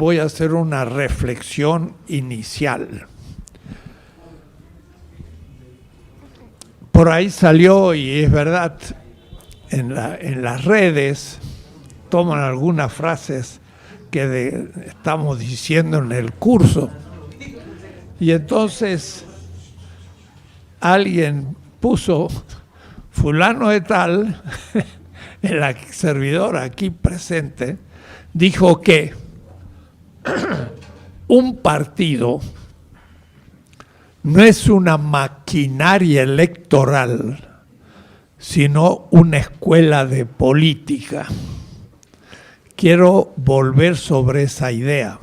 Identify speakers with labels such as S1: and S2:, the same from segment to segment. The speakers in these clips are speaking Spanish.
S1: voy a hacer una reflexión inicial. Por ahí salió, y es verdad, en las redes toman algunas frases que estamos diciendo en el curso. Y entonces alguien puso, fulano de tal, el servidor aquí presente, dijo que un partido no es una maquinaria electoral, sino una escuela de política. Quiero volver sobre esa idea.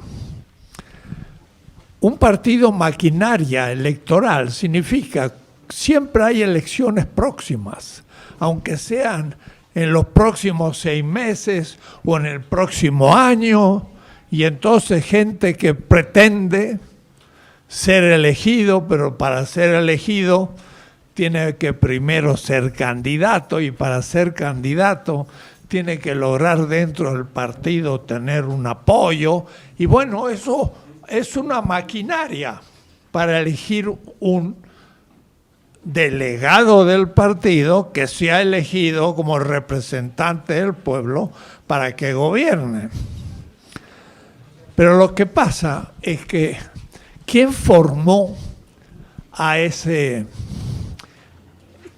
S1: Un partido maquinaria electoral significa siempre hay elecciones próximas, aunque sean en los próximos 6 meses o en el próximo año, y entonces gente que pretende ser elegido, pero para ser elegido tiene que primero ser candidato, y para ser candidato tiene que lograr dentro del partido tener un apoyo, y bueno, eso es una maquinaria para elegir un delegado del partido que sea elegido como representante del pueblo para que gobierne. Pero lo que pasa es que ¿quién formó a ese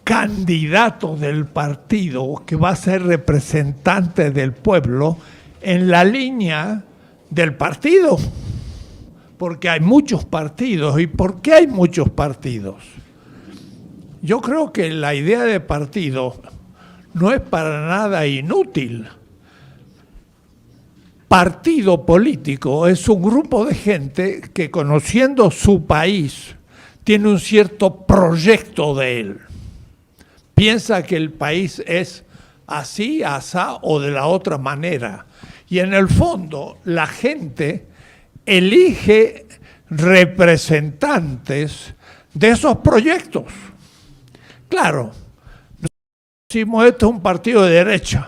S1: candidato del partido que va a ser representante del pueblo en la línea del partido? Porque hay muchos partidos. ¿Y por qué hay muchos partidos? Yo creo que la idea de partido no es para nada inútil. Partido político es un grupo de gente que, conociendo su país, tiene un cierto proyecto de él. Piensa que el país es así, asá o de la otra manera. Y en el fondo, la gente elige representantes de esos proyectos. Claro, decimos esto es un partido de derecha.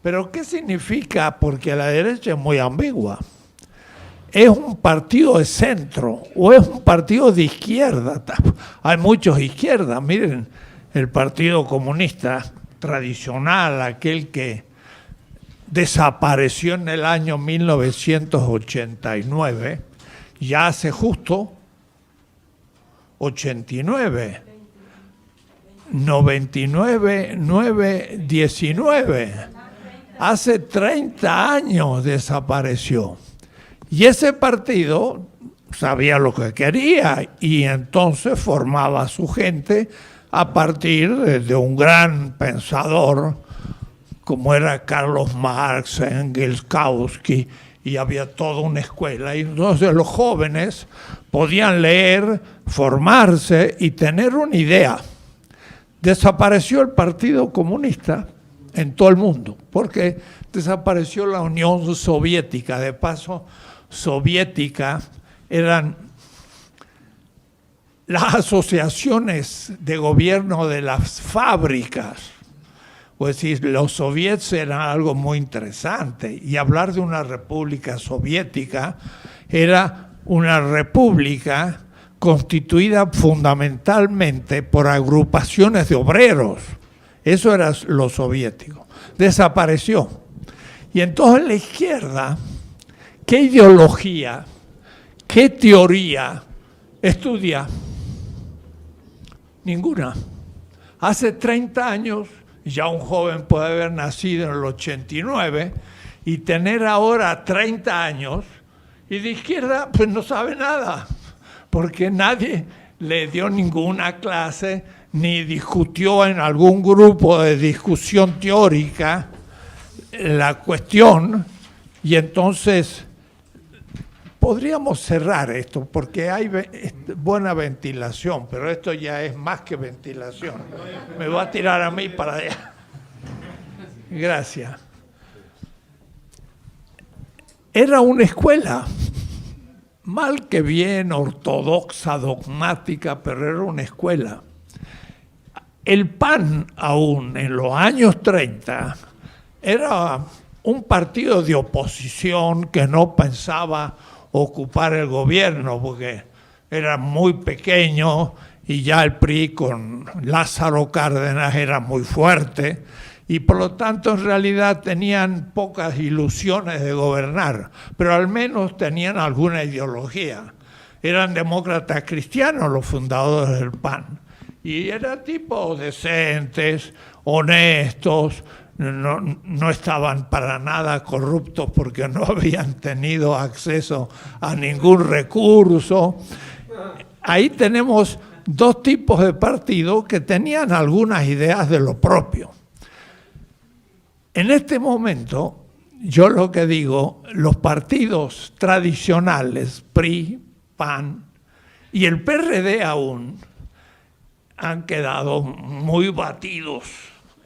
S1: Pero ¿qué significa? Porque la derecha es muy ambigua. ¿Es un partido de centro o es un partido de izquierda? Hay muchos de izquierda. Miren, el Partido Comunista tradicional, aquel que desapareció en el año 1989, ya hace justo 89, 99, 9, 19. Hace 30 años desapareció. Y ese partido sabía lo que quería y entonces formaba a su gente a partir de un gran pensador como era Carlos Marx, Engels, Kautsky, y había toda una escuela. Y entonces los jóvenes podían leer, formarse y tener una idea. Desapareció el Partido Comunista en todo el mundo, porque desapareció la Unión Soviética. De paso, soviética eran las asociaciones de gobierno de las fábricas. Pues sí, los soviets eran algo muy interesante, y hablar de una república soviética era una república constituida fundamentalmente por agrupaciones de obreros. Eso era lo soviético. Desapareció. Y entonces la izquierda, ¿qué ideología, qué teoría estudia? Ninguna. Hace 30 años, ya un joven puede haber nacido en el 89 y tener ahora 30 años, y de izquierda pues no sabe nada, porque nadie le dio ninguna clase ni discutió en algún grupo de discusión teórica la cuestión. Y entonces podríamos cerrar esto porque hay buena ventilación, pero esto ya es más que ventilación. Me va a tirar a mí para allá. Gracias. Era una escuela, mal que bien, ortodoxa, dogmática, pero era una escuela. El PAN aún en los años 30 era un partido de oposición que no pensaba ocupar el gobierno porque era muy pequeño y ya el PRI con Lázaro Cárdenas era muy fuerte y por lo tanto en realidad tenían pocas ilusiones de gobernar, pero al menos tenían alguna ideología. Eran demócratas cristianos los fundadores del PAN y eran tipos decentes, honestos, no estaban para nada corruptos porque no habían tenido acceso a ningún recurso. Ahí tenemos dos tipos de partidos que tenían algunas ideas de lo propio. En este momento, yo lo que digo, los partidos tradicionales, PRI, PAN y el PRD aún, han quedado muy batidos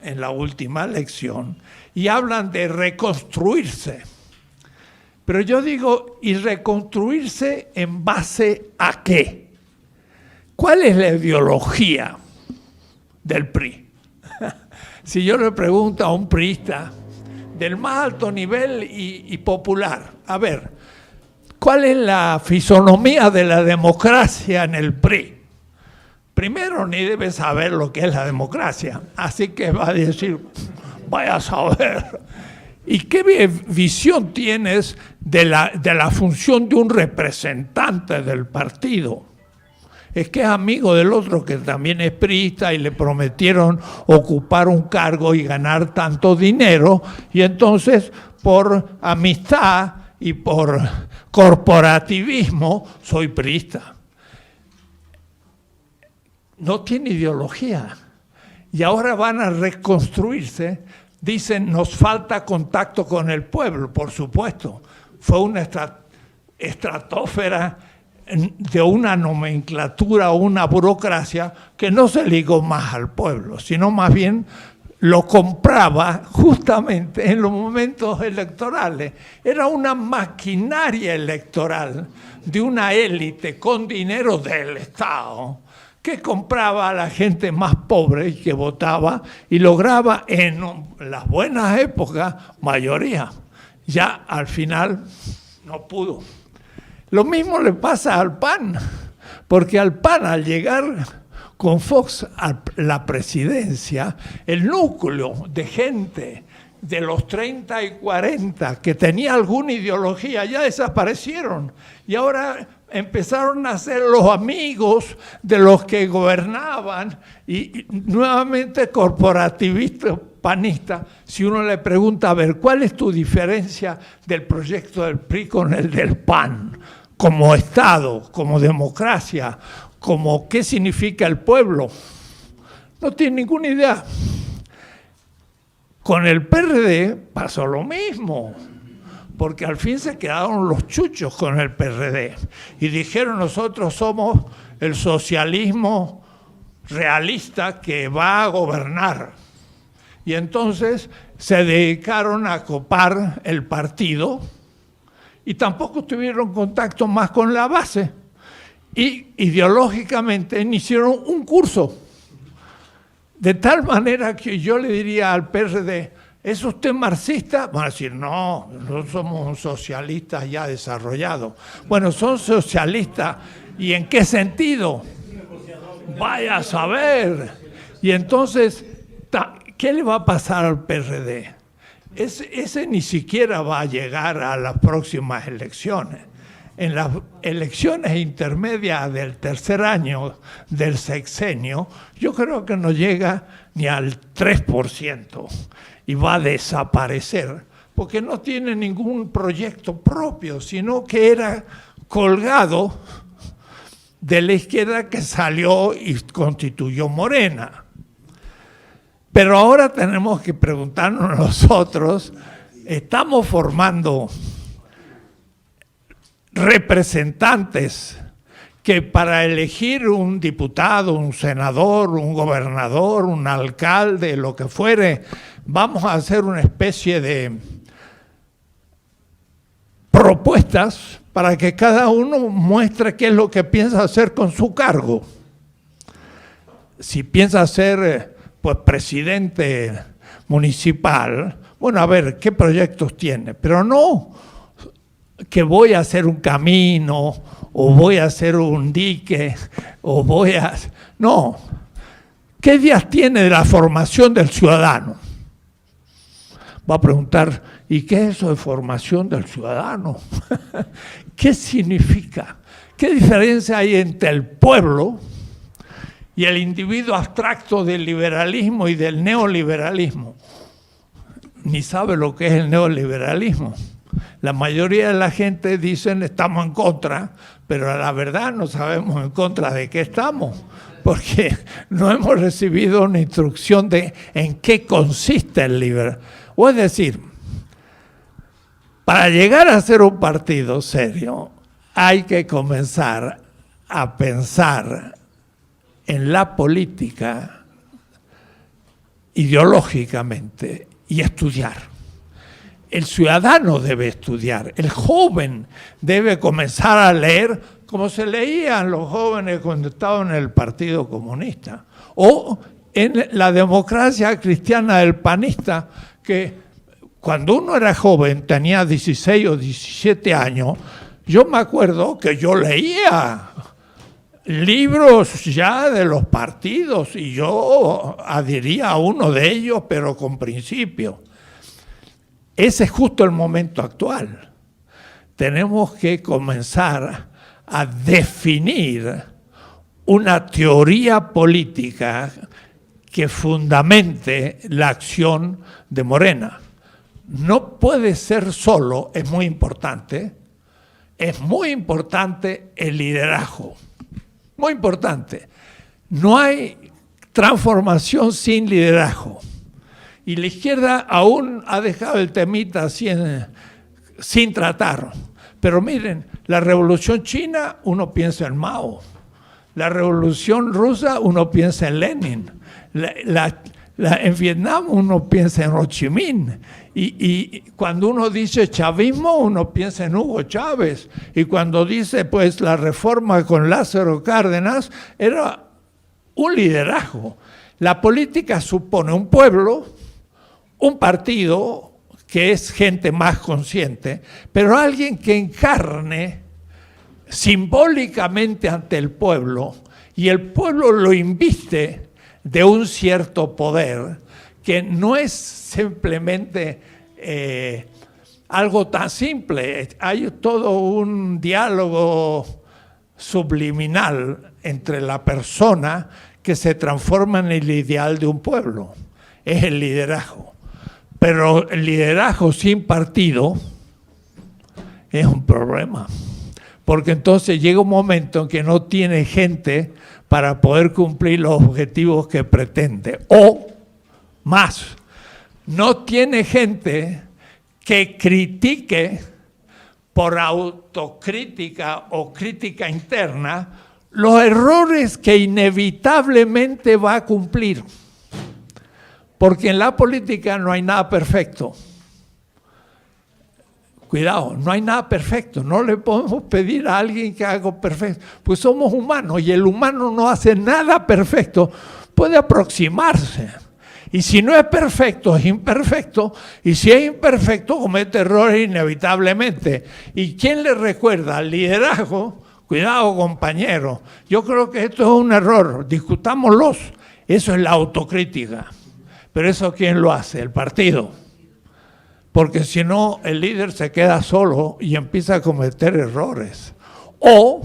S1: en la última elección y hablan de reconstruirse. Pero yo digo, ¿y reconstruirse en base a qué? ¿Cuál es la ideología del PRI? Si yo le pregunto a un priista del más alto nivel y popular, a ver, ¿cuál es la fisonomía de la democracia en el PRI? Primero, ni debe saber lo que es la democracia, así que va a decir, vaya a saber. ¿Y qué visión tienes de la función de un representante del partido? Es que es amigo del otro que también es priista y le prometieron ocupar un cargo y ganar tanto dinero, y entonces por amistad y por corporativismo soy priista. No tiene ideología. Y ahora van a reconstruirse. Dicen, nos falta contacto con el pueblo, por supuesto. Fue una estratosfera de una nomenclatura o una burocracia que no se ligó más al pueblo, sino más bien lo compraba justamente en los momentos electorales. Era una maquinaria electoral de una élite con dinero del Estado que compraba a la gente más pobre y que votaba y lograba en las buenas épocas mayoría. Ya al final no pudo. Lo mismo le pasa al PAN, porque al PAN al llegar con Fox a la presidencia, el núcleo de gente de los 30 y 40 que tenía alguna ideología ya desaparecieron y ahora empezaron a ser los amigos de los que gobernaban y nuevamente corporativistas panistas. Si uno le pregunta, a ver, ¿cuál es tu diferencia del proyecto del PRI con el del PAN? Como Estado, como democracia, como qué significa el pueblo. No tiene ninguna idea. Con el PRD pasó lo mismo, porque al fin se quedaron los chuchos con el PRD y dijeron, nosotros somos el socialismo realista que va a gobernar. Y entonces se dedicaron a copar el partido y tampoco tuvieron contacto más con la base. Y ideológicamente hicieron un curso. De tal manera que yo le diría al PRD, ¿es usted marxista? Van a decir, no somos un socialista ya desarrollado. Bueno, son socialistas. ¿Y en qué sentido? Vaya a saber. Y entonces, ¿qué le va a pasar al PRD? Ese ni siquiera va a llegar a las próximas elecciones. En las elecciones intermedias del tercer año del sexenio, yo creo que no llega ni al 3% y va a desaparecer, porque no tiene ningún proyecto propio, sino que era colgado de la izquierda que salió y constituyó Morena. Pero ahora tenemos que preguntarnos nosotros, ¿estamos formando representantes que para elegir un diputado, un senador, un gobernador, un alcalde, lo que fuere, vamos a hacer una especie de propuestas para que cada uno muestre qué es lo que piensa hacer con su cargo? Si piensa ser pues presidente municipal, Bueno, a ver, ¿qué proyectos tiene? Pero no que voy a hacer un camino, o voy a hacer un dique, o voy a... No. ¿Qué ideas tiene de la formación del ciudadano? Va a preguntar, ¿y qué es eso de formación del ciudadano? ¿Qué significa? ¿Qué diferencia hay entre el pueblo y el individuo abstracto del liberalismo y del neoliberalismo? Ni sabe lo que es el neoliberalismo. La mayoría de la gente dicen estamos en contra, pero a la verdad no sabemos en contra de qué estamos, porque no hemos recibido una instrucción de en qué consiste el liberalismo. O es decir, para llegar a ser un partido serio, hay que comenzar a pensar en la política ideológicamente y estudiar. El ciudadano debe estudiar, el joven debe comenzar a leer como se leían los jóvenes cuando estaban en el Partido Comunista o en la democracia cristiana del panista, que cuando uno era joven, tenía 16 o 17 años, yo me acuerdo que yo leía libros ya de los partidos y yo adhería a uno de ellos, pero con principio. Ese es justo el momento actual. Tenemos que comenzar a definir una teoría política que fundamente la acción de Morena. No puede ser solo, es muy importante el liderazgo. Muy importante. No hay transformación sin liderazgo. Y la izquierda aún ha dejado el temita sin tratar. Pero miren, la revolución china, uno piensa en Mao. La revolución rusa, uno piensa en Lenin. En Vietnam, uno piensa en Ho Chi Minh. Y cuando uno dice chavismo, uno piensa en Hugo Chávez. Y cuando dice, pues, la reforma con Lázaro Cárdenas, era un liderazgo. La política supone un pueblo, un partido que es gente más consciente, pero alguien que encarne simbólicamente ante el pueblo y el pueblo lo inviste de un cierto poder que no es simplemente algo tan simple. Hay todo un diálogo subliminal entre la persona que se transforma en el ideal de un pueblo. Es el liderazgo. Pero el liderazgo sin partido es un problema, porque entonces llega un momento en que no tiene gente para poder cumplir los objetivos que pretende. O más, no tiene gente que critique por autocrítica o crítica interna los errores que inevitablemente va a cumplir. Porque en la política no hay nada perfecto. Cuidado, no hay nada perfecto. No le podemos pedir a alguien que haga perfecto. Pues somos humanos y el humano no hace nada perfecto. Puede aproximarse. Y si no es perfecto, es imperfecto. Y si es imperfecto, comete errores inevitablemente. ¿Y quién le recuerda al liderazgo? Cuidado, compañero. Yo creo que esto es un error. Discutámoslos. Eso es la autocrítica. Pero eso ¿quién lo hace? El partido. Porque si no, el líder se queda solo y empieza a cometer errores. O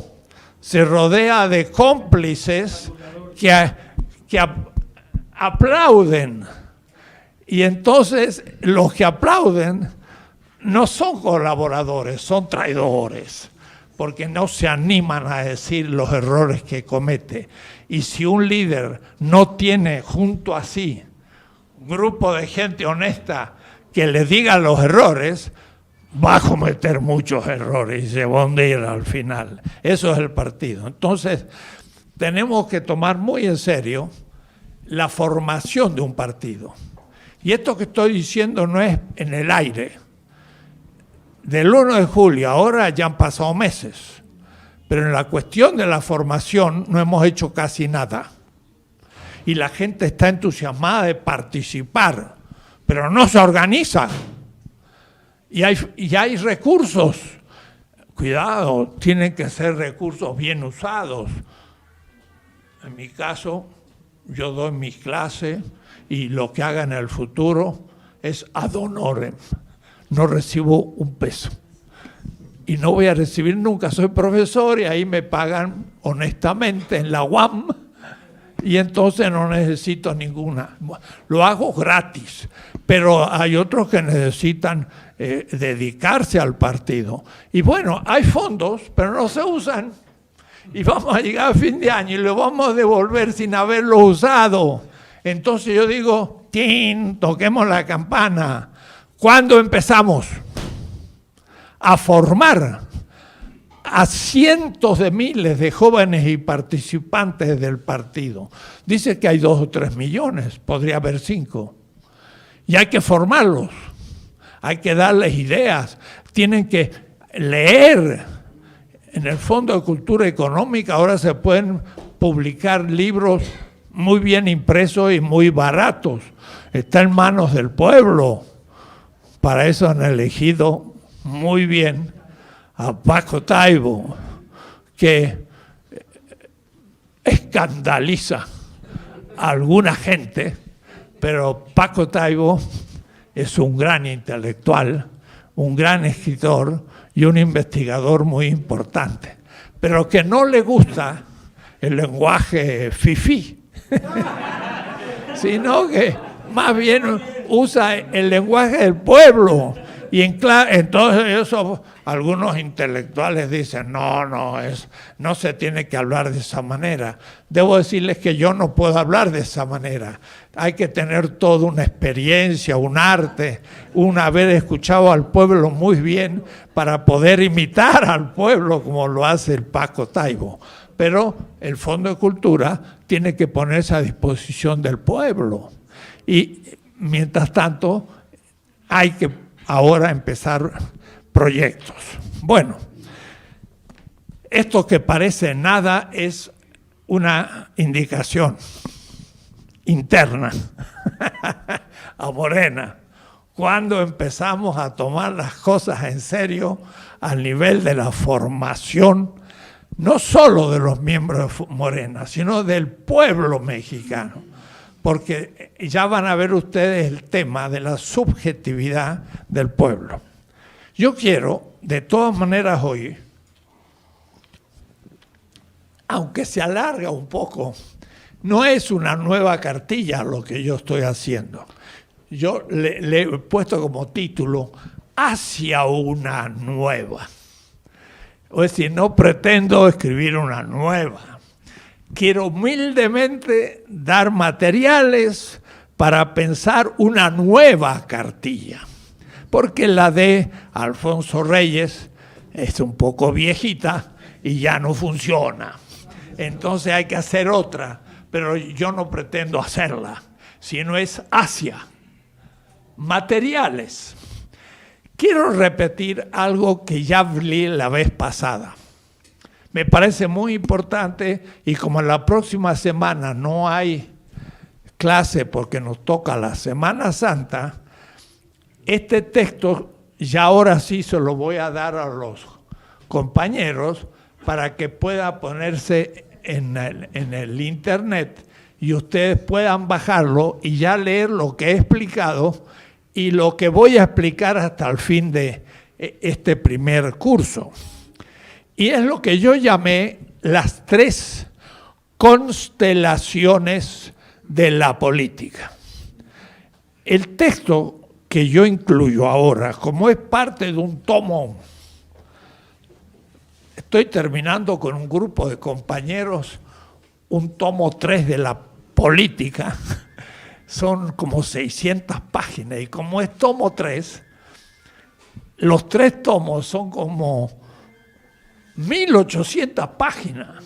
S1: se rodea de cómplices que aplauden. Y entonces los que aplauden no son colaboradores, son traidores. Porque no se animan a decir los errores que comete. Y si un líder no tiene junto a sí grupo de gente honesta que le diga los errores, va a cometer muchos errores y se va a hundir al final. Eso es el partido. Entonces, tenemos que tomar muy en serio la formación de un partido. Y esto que estoy diciendo no es en el aire. Del 1 de julio, ahora ya han pasado meses, pero en la cuestión de la formación no hemos hecho casi nada. Y la gente está entusiasmada de participar, pero no se organiza. Y hay recursos. Cuidado, tienen que ser recursos bien usados. En mi caso, yo doy mis clases y lo que haga en el futuro es ad honorem. No recibo un peso. Y no voy a recibir nunca. Soy profesor y ahí me pagan honestamente en la UAM y entonces no necesito ninguna. Lo hago gratis, pero hay otros que necesitan dedicarse al partido. Y bueno, hay fondos, pero no se usan. Y vamos a llegar a fin de año y lo vamos a devolver sin haberlo usado. Entonces yo digo, ¡tin! Toquemos la campana. ¿Cuándo empezamos a formar a cientos de miles de jóvenes y participantes del partido? Dice que hay 2 o 3 millones, podría haber 5. Y hay que formarlos, hay que darles ideas, tienen que leer. En el Fondo de Cultura Económica ahora se pueden publicar libros muy bien impresos y muy baratos. Está en manos del pueblo. Para eso han elegido muy bien a Paco Taibo, que escandaliza a alguna gente, pero Paco Taibo es un gran intelectual, un gran escritor y un investigador muy importante, pero que no le gusta el lenguaje fifí, sino que más bien usa el lenguaje del pueblo. Y entonces eso, algunos intelectuales dicen, no se tiene que hablar de esa manera. Debo decirles que yo no puedo hablar de esa manera. Hay que tener toda una experiencia, un arte, haber escuchado al pueblo muy bien para poder imitar al pueblo como lo hace el Paco Taibo. Pero el Fondo de Cultura tiene que ponerse a disposición del pueblo. Y mientras tanto, hay que ahora empezar proyectos. Bueno, esto que parece nada es una indicación interna a Morena. Cuando empezamos a tomar las cosas en serio al nivel de la formación, no solo de los miembros de Morena, sino del pueblo mexicano. Porque ya van a ver ustedes el tema de la subjetividad del pueblo. Yo quiero, de todas maneras hoy, aunque se alarga un poco, no es una nueva cartilla lo que yo estoy haciendo. Yo le he puesto como título, hacia una nueva. Es decir, no pretendo escribir una nueva. Quiero humildemente dar materiales para pensar una nueva cartilla, porque la de Alfonso Reyes es un poco viejita y ya no funciona. Entonces hay que hacer otra, pero yo no pretendo hacerla, sino es hacia materiales. Quiero repetir algo que ya hablé la vez pasada. Me parece muy importante y como en la próxima semana no hay clase porque nos toca la Semana Santa, este texto ya ahora sí se lo voy a dar a los compañeros para que pueda ponerse en el internet y ustedes puedan bajarlo y ya leer lo que he explicado y lo que voy a explicar hasta el fin de este primer curso. Y es lo que yo llamé las 3 constelaciones de la política. El texto que yo incluyo ahora, como es parte de un tomo, estoy terminando con un grupo de compañeros un tomo 3 de la política, son como 600 páginas, y como es tomo 3, los 3 tomos son como 1800 páginas.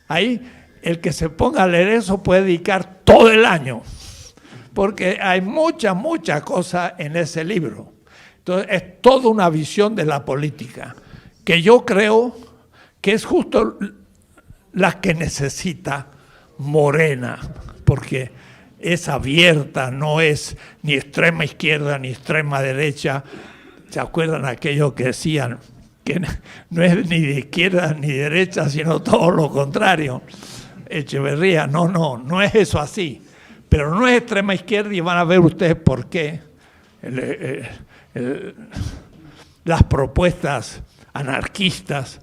S1: Ahí el que se ponga a leer eso puede dedicar todo el año, porque hay mucha cosa en ese libro. Entonces es toda una visión de la política, que yo creo que es justo la que necesita Morena, porque es abierta, no es ni extrema izquierda ni extrema derecha. ¿Se acuerdan aquellos que decían que no es ni de izquierda ni de derecha, sino todo lo contrario? Echeverría, no es eso así. Pero no es extrema izquierda y van a ver ustedes por qué. Las propuestas anarquistas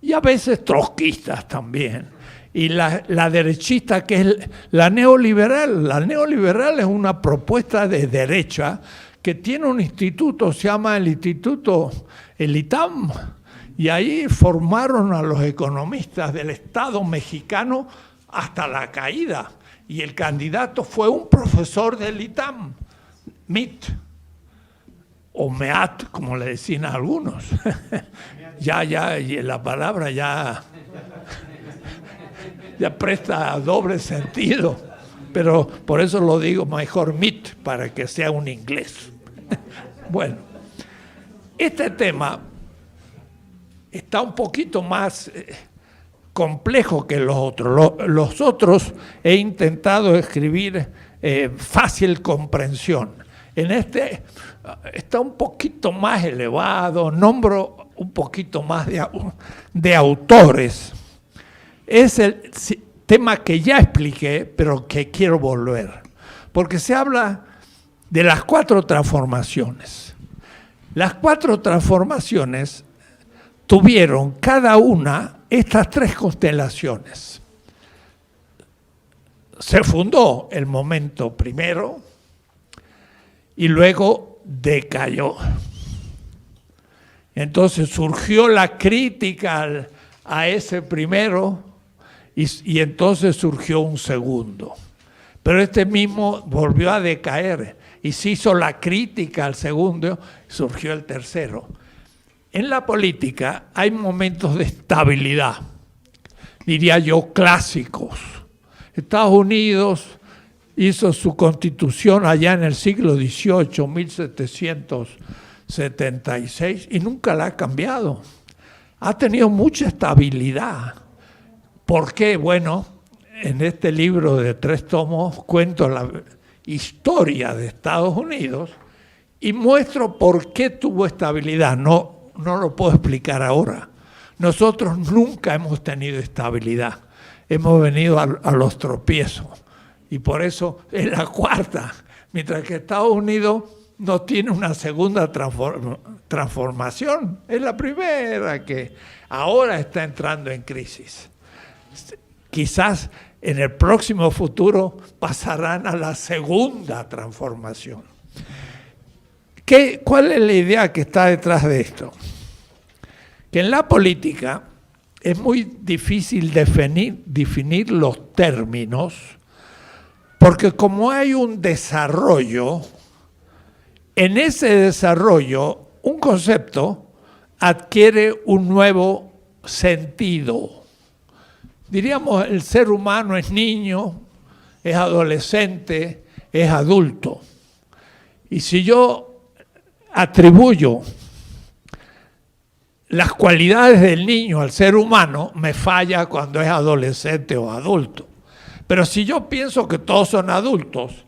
S1: y a veces trotskistas también. Y la derechista, que es la neoliberal es una propuesta de derecha que tiene un instituto, se llama el ITAM, y ahí formaron a los economistas del Estado mexicano hasta la caída. Y el candidato fue un profesor del ITAM, MIT, o MEAT, como le decían a algunos. y la palabra ya presta doble sentido, pero por eso lo digo mejor MIT, para que sea un inglés. Bueno, este tema está un poquito más complejo que los otros. Los otros he intentado escribir fácil comprensión. En este está un poquito más elevado, nombro un poquito más de autores. Es el tema que ya expliqué, pero que quiero volver, porque se habla de las 4 transformaciones. Las 4 transformaciones tuvieron cada una estas 3 constelaciones. Se fundó el momento primero y luego decayó. Entonces surgió la crítica a ese primero y entonces surgió un segundo. Pero este mismo volvió a decaer y se hizo la crítica al segundo y surgió el tercero. En la política hay momentos de estabilidad, diría yo, clásicos. Estados Unidos hizo su constitución allá en el siglo XVIII, 1776, y nunca la ha cambiado. Ha tenido mucha estabilidad. ¿Por qué? Bueno, en este libro de 3 tomos cuento la historia de Estados Unidos y muestro por qué tuvo estabilidad. No lo puedo explicar ahora. Nosotros nunca hemos tenido estabilidad. Hemos venido a los tropiezos. Y por eso es la 4ª. Mientras que Estados Unidos no tiene una segunda transformación. Es la primera que ahora está entrando en crisis. Quizás en el próximo futuro pasarán a la segunda transformación. ¿Cuál es la idea que está detrás de esto? Que en la política es muy difícil definir los términos, porque como hay un desarrollo, en ese desarrollo un concepto adquiere un nuevo sentido. Diríamos, el ser humano es niño, es adolescente, es adulto. Y si yo atribuyo las cualidades del niño al ser humano, me falla cuando es adolescente o adulto. Pero si yo pienso que todos son adultos,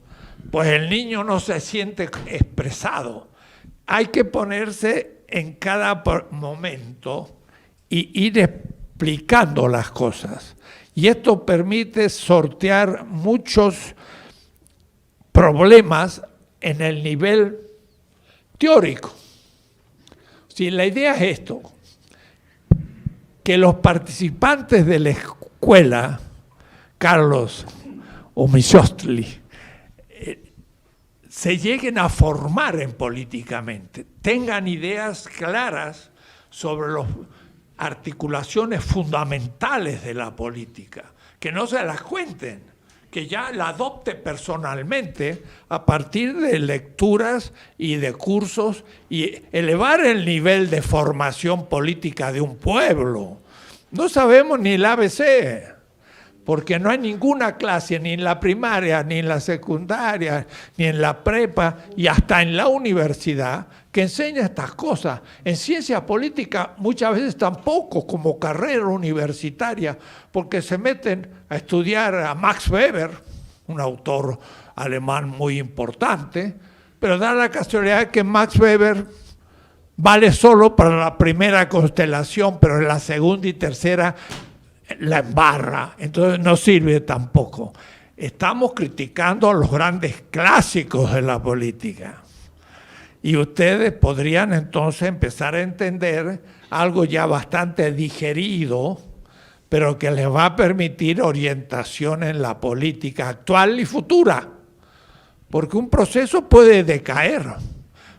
S1: pues el niño no se siente expresado. Hay que ponerse en cada momento y ir explicando las cosas. Y esto permite sortear muchos problemas en el nivel teórico. Si la idea es esto, que los participantes de la escuela, Carlos o Michostli, se lleguen a formar políticamente, tengan ideas claras sobre las articulaciones fundamentales de la política, que no se las cuenten, que ya la adopte personalmente a partir de lecturas y de cursos y elevar el nivel de formación política de un pueblo. No sabemos ni el ABC, porque no hay ninguna clase, ni en la primaria, ni en la secundaria, ni en la prepa, y hasta en la universidad, que enseña estas cosas. En ciencia política muchas veces tampoco, como carrera universitaria, porque se meten a estudiar a Max Weber, un autor alemán muy importante, pero da la casualidad que Max Weber vale solo para la primera constelación, pero en la segunda y tercera la embarra, entonces no sirve tampoco. Estamos criticando a los grandes clásicos de la política. Y ustedes podrían entonces empezar a entender algo ya bastante digerido, pero que les va a permitir orientación en la política actual y futura. Porque un proceso puede decaer.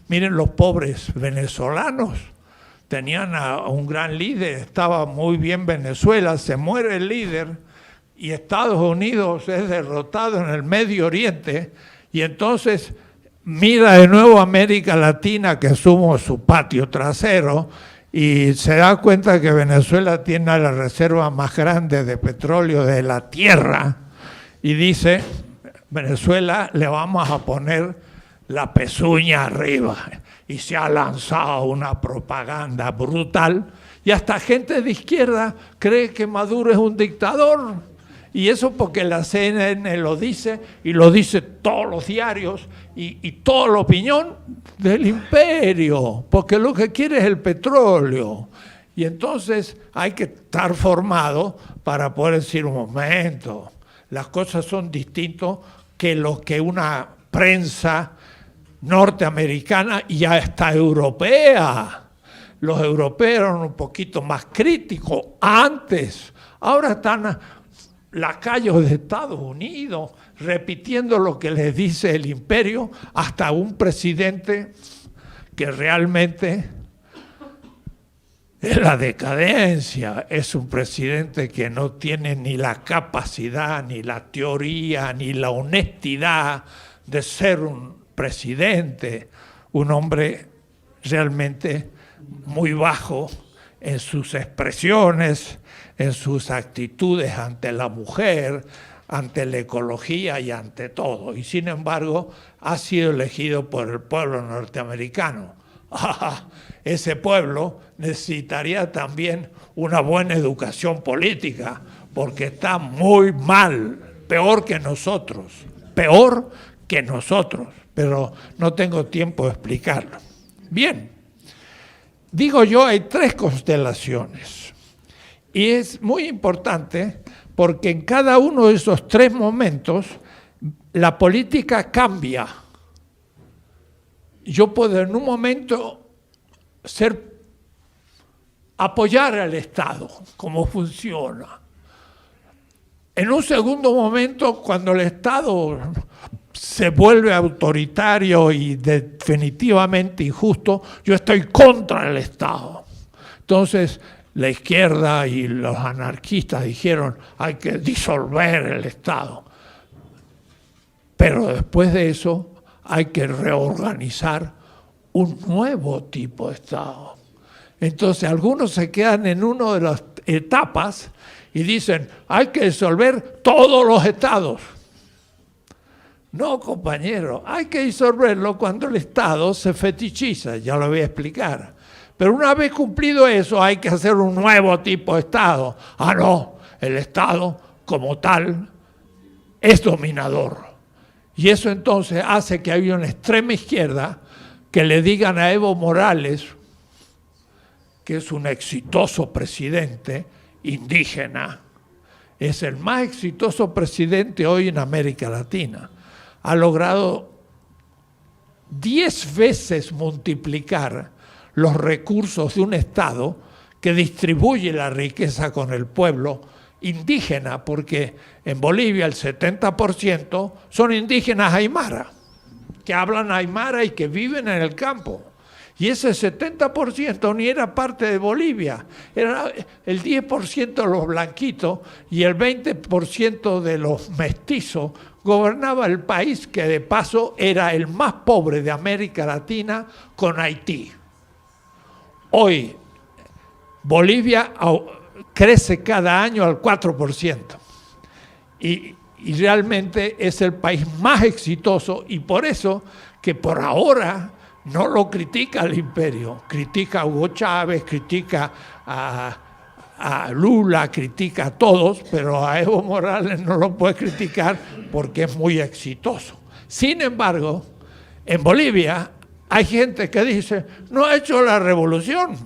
S1: Miren los pobres venezolanos. Tenían a un gran líder, estaba muy bien Venezuela, se muere el líder y Estados Unidos es derrotado en el Medio Oriente y entonces mira de nuevo a América Latina, que somos su patio trasero, y se da cuenta que Venezuela tiene la reserva más grande de petróleo de la tierra y dice, Venezuela le vamos a poner la pezuña arriba. Y se ha lanzado una propaganda brutal y hasta gente de izquierda cree que Maduro es un dictador. Y eso porque la CNN lo dice y lo dice todos los diarios y toda la opinión del imperio, porque lo que quiere es el petróleo. Y entonces hay que estar formado para poder decir un momento, las cosas son distintas que lo que una prensa norteamericana y hasta europea. Los europeos eran un poquito más críticos antes. Ahora están lacayos de Estados Unidos repitiendo lo que les dice el imperio, hasta un presidente que realmente es la decadencia. Es un presidente que no tiene ni la capacidad, ni la teoría, ni la honestidad de ser un presidente, un hombre realmente muy bajo en sus expresiones, en sus actitudes ante la mujer, ante la ecología y ante todo. Y sin embargo, ha sido elegido por el pueblo norteamericano. Ese pueblo necesitaría también una buena educación política, porque está muy mal, peor que nosotros, pero no tengo tiempo de explicarlo. Bien, digo yo, hay 3 constelaciones y es muy importante porque en cada uno de esos 3 momentos la política cambia. Yo puedo en un momento apoyar al Estado, cómo funciona. En un segundo momento, cuando el Estado se vuelve autoritario y definitivamente injusto, yo estoy contra el Estado. Entonces, la izquierda y los anarquistas dijeron, hay que disolver el Estado. Pero después de eso, hay que reorganizar un nuevo tipo de Estado. Entonces, algunos se quedan en una de las etapas y dicen, hay que disolver todos los estados. No, compañero, hay que disolverlo cuando el Estado se fetichiza, ya lo voy a explicar. Pero una vez cumplido eso, hay que hacer un nuevo tipo de Estado. Ah, no, el Estado como tal es dominador. Y eso entonces hace que haya una extrema izquierda que le digan a Evo Morales, que es un exitoso presidente indígena, es el más exitoso presidente hoy en América Latina. Ha logrado 10 veces multiplicar los recursos de un Estado que distribuye la riqueza con el pueblo indígena, porque en Bolivia el 70% son indígenas aymara, que hablan aymara y que viven en el campo. Y ese 70% ni era parte de Bolivia, era el 10% de los blanquitos y el 20% de los mestizos gobernaba el país, que de paso era el más pobre de América Latina con Haití. Hoy Bolivia crece cada año al 4% y realmente es el país más exitoso, y por eso que por ahora no lo critica el imperio, critica a Hugo Chávez, critica a a Lula, critica a todos, pero a Evo Morales no lo puede criticar porque es muy exitoso. Sin embargo, en Bolivia hay gente que dice, no ha hecho la revolución,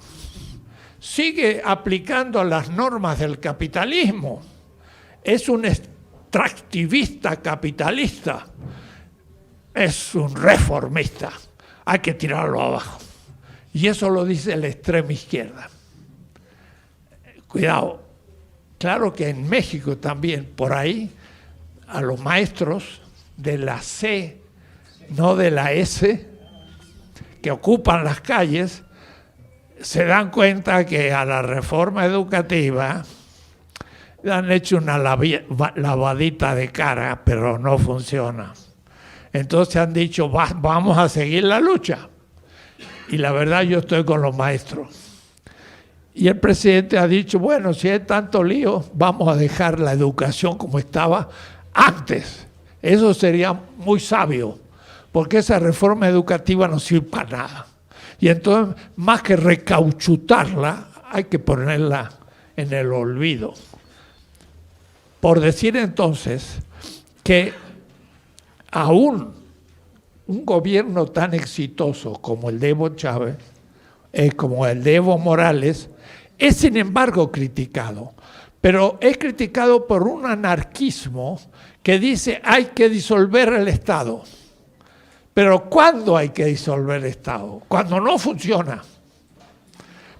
S1: sigue aplicando las normas del capitalismo, es un extractivista capitalista, es un reformista, hay que tirarlo abajo. Y eso lo dice la extrema izquierda. Cuidado, claro que en México también, por ahí, a los maestros de la C, no de la S, que ocupan las calles, se dan cuenta que a la reforma educativa le han hecho una lavadita de cara, pero no funciona. Entonces han dicho, vamos a seguir la lucha. Y la verdad yo estoy con los maestros. Y el presidente ha dicho, bueno, si hay tanto lío, vamos a dejar la educación como estaba antes. Eso sería muy sabio, porque esa reforma educativa no sirve para nada. Y entonces, más que recauchutarla, hay que ponerla en el olvido. Por decir entonces que aún un gobierno tan exitoso como el de Evo Chávez, como el de Evo Morales, es sin embargo criticado, pero es criticado por un anarquismo que dice hay que disolver el Estado. Pero ¿cuándo hay que disolver el Estado? Cuando no funciona.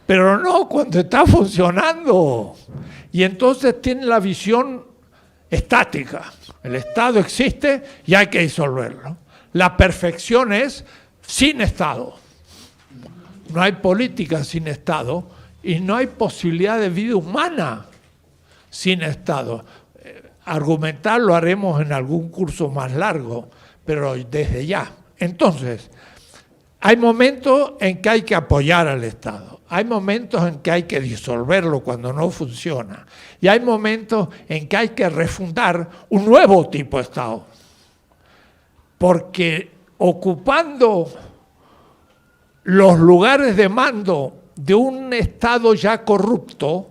S1: Pero no cuando está funcionando. Y entonces tiene la visión estática. El Estado existe y hay que disolverlo. La perfección es sin Estado. No hay política sin Estado y no hay posibilidad de vida humana sin Estado. Argumentar lo haremos en algún curso más largo, pero desde ya. Entonces, hay momentos en que hay que apoyar al Estado, hay momentos en que hay que disolverlo cuando no funciona y hay momentos en que hay que refundar un nuevo tipo de Estado. Porque ocupando los lugares de mando de un Estado ya corrupto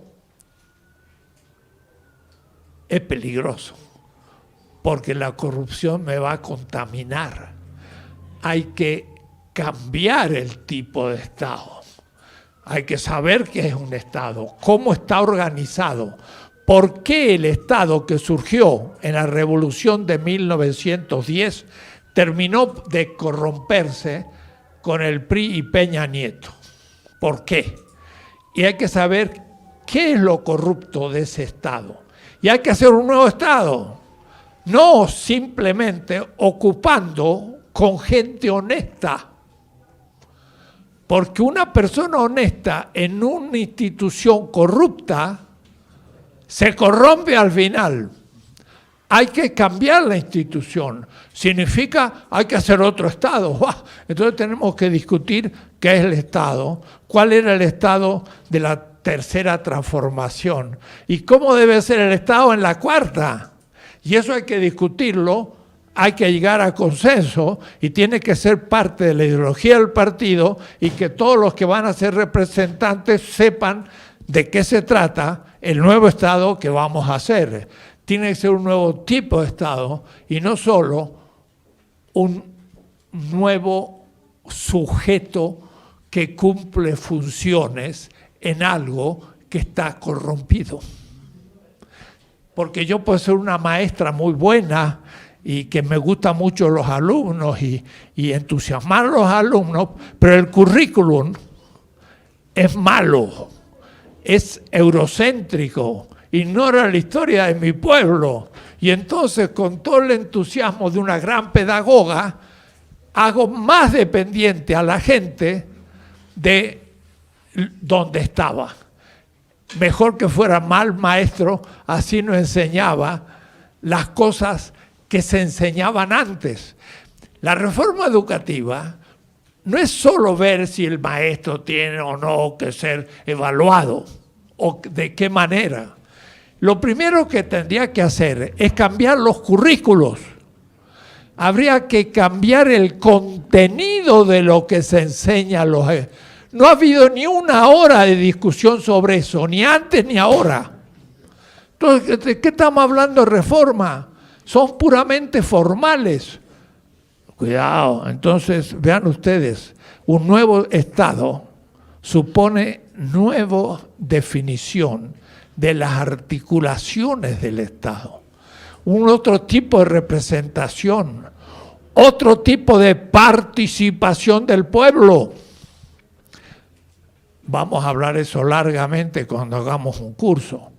S1: es peligroso, porque la corrupción me va a contaminar. Hay que cambiar el tipo de Estado. Hay que saber qué es un Estado, cómo está organizado, por qué el Estado que surgió en la Revolución de 1910 terminó de corromperse con el PRI y Peña Nieto. ¿Por qué? Y hay que saber qué es lo corrupto de ese Estado. Y hay que hacer un nuevo Estado, no simplemente ocupando con gente honesta. Porque una persona honesta en una institución corrupta se corrompe al final. Hay que cambiar la institución. Significa, hay que hacer otro Estado. Entonces tenemos que discutir qué es el Estado, cuál era el Estado de la tercera transformación y cómo debe ser el Estado en la cuarta. Y eso hay que discutirlo, hay que llegar a consenso y tiene que ser parte de la ideología del partido y que todos los que van a ser representantes sepan de qué se trata el nuevo Estado que vamos a hacer. Tiene que ser un nuevo tipo de Estado y no solo un nuevo sujeto que cumple funciones en algo que está corrompido. Porque yo puedo ser una maestra muy buena y que me gustan mucho los alumnos y entusiasmar a los alumnos, pero el currículum es malo, es eurocéntrico, ignora la historia de mi pueblo y entonces con todo el entusiasmo de una gran pedagoga hago más dependiente a la gente de donde estaba. Mejor que fuera mal maestro, así no enseñaba las cosas que se enseñaban antes. La reforma educativa no es solo ver si el maestro tiene o no que ser evaluado o de qué manera. Lo primero que tendría que hacer es cambiar los currículos. Habría que cambiar el contenido de lo que se enseña a No ha habido ni una hora de discusión sobre eso, ni antes ni ahora. Entonces, ¿de qué estamos hablando de reforma? Son puramente formales. Cuidado, entonces vean ustedes, un nuevo Estado supone nueva definición de las articulaciones del Estado, un otro tipo de representación, otro tipo de participación del pueblo. Vamos a hablar eso largamente cuando hagamos un curso.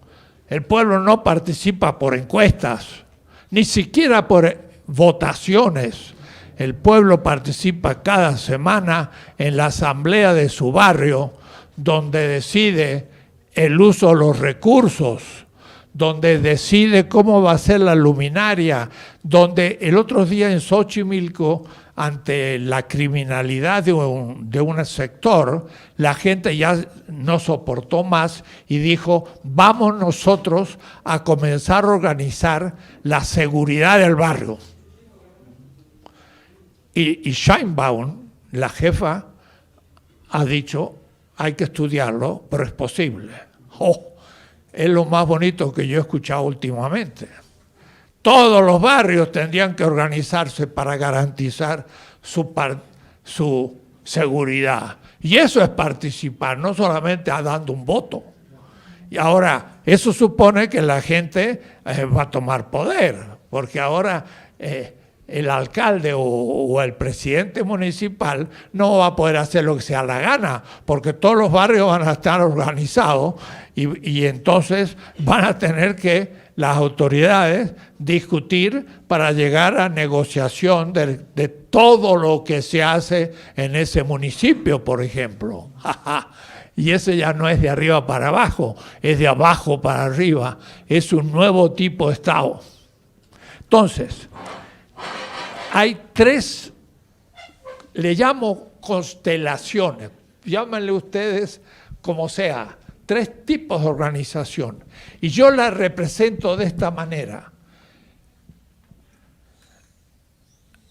S1: El pueblo no participa por encuestas, ni siquiera por votaciones. El pueblo participa cada semana en la asamblea de su barrio, donde decide el uso de los recursos, donde decide cómo va a ser la luminaria, donde el otro día en Xochimilco, ante la criminalidad de un sector, la gente ya no soportó más y dijo, vamos nosotros a comenzar a organizar la seguridad del barrio. Y Sheinbaum, la jefa, ha dicho, hay que estudiarlo, pero es posible. Oh, es lo más bonito que yo he escuchado últimamente. Todos los barrios tendrían que organizarse para garantizar su seguridad. Y eso es participar, no solamente dando un voto. Y ahora, eso supone que la gente va a tomar poder, porque ahora el alcalde o el presidente municipal no va a poder hacer lo que sea la gana, porque todos los barrios van a estar organizados y entonces van a tener que las autoridades discutir para llegar a negociación de todo lo que se hace en ese municipio, por ejemplo. Y ese ya no es de arriba para abajo, es de abajo para arriba, es un nuevo tipo de Estado. Entonces, hay tres, le llamo constelaciones, llámenle ustedes como sea, tres tipos de organización. Y yo la represento de esta manera.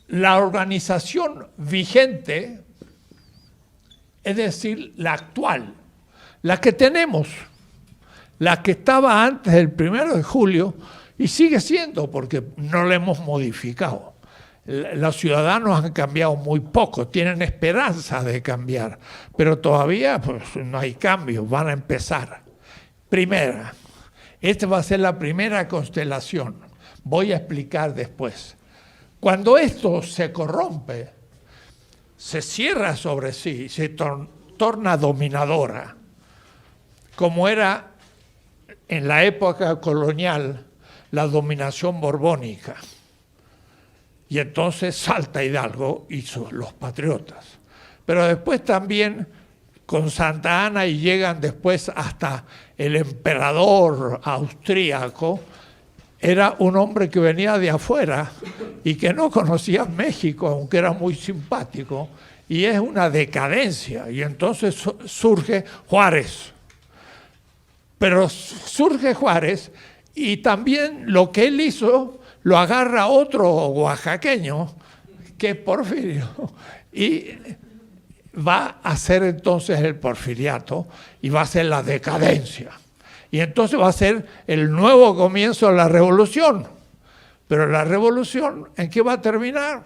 S1: La organización vigente, es decir, la actual, la que tenemos, la que estaba antes del 1 de julio y sigue siendo porque no la hemos modificado. Los ciudadanos han cambiado muy poco, tienen esperanza de cambiar, pero todavía pues, no hay cambios, van a empezar. Primera, esta va a ser la primera constelación, voy a explicar después. Cuando esto se corrompe, se cierra sobre sí, se torna dominadora, como era en la época colonial la dominación borbónica. Y entonces salta Hidalgo y los patriotas. Pero después también con Santa Anna y llegan después hasta el emperador austríaco, era un hombre que venía de afuera y que no conocía México, aunque era muy simpático, y es una decadencia. Y entonces surge Juárez. Pero surge Juárez y también lo que él hizo lo agarra otro oaxaqueño, que es Porfirio, y va a ser entonces el porfiriato y va a ser la decadencia. Y entonces va a ser el nuevo comienzo de la revolución. Pero la revolución, ¿en qué va a terminar?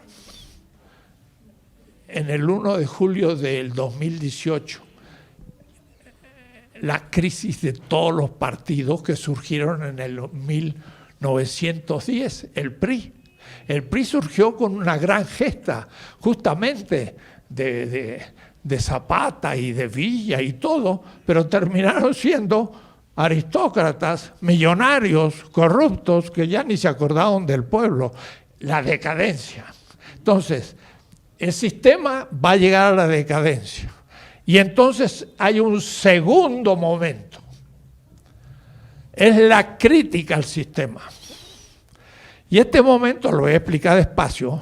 S1: En el 1 de julio del 2018. La crisis de todos los partidos que surgieron en el 1910, el PRI. El PRI surgió con una gran gesta, justamente de Zapata y de Villa y todo, pero terminaron siendo aristócratas, millonarios, corruptos, que ya ni se acordaron del pueblo. La decadencia. Entonces, el sistema va a llegar a la decadencia. Y entonces hay un segundo momento. Es la crítica al sistema. Y este momento, lo voy a explicar despacio,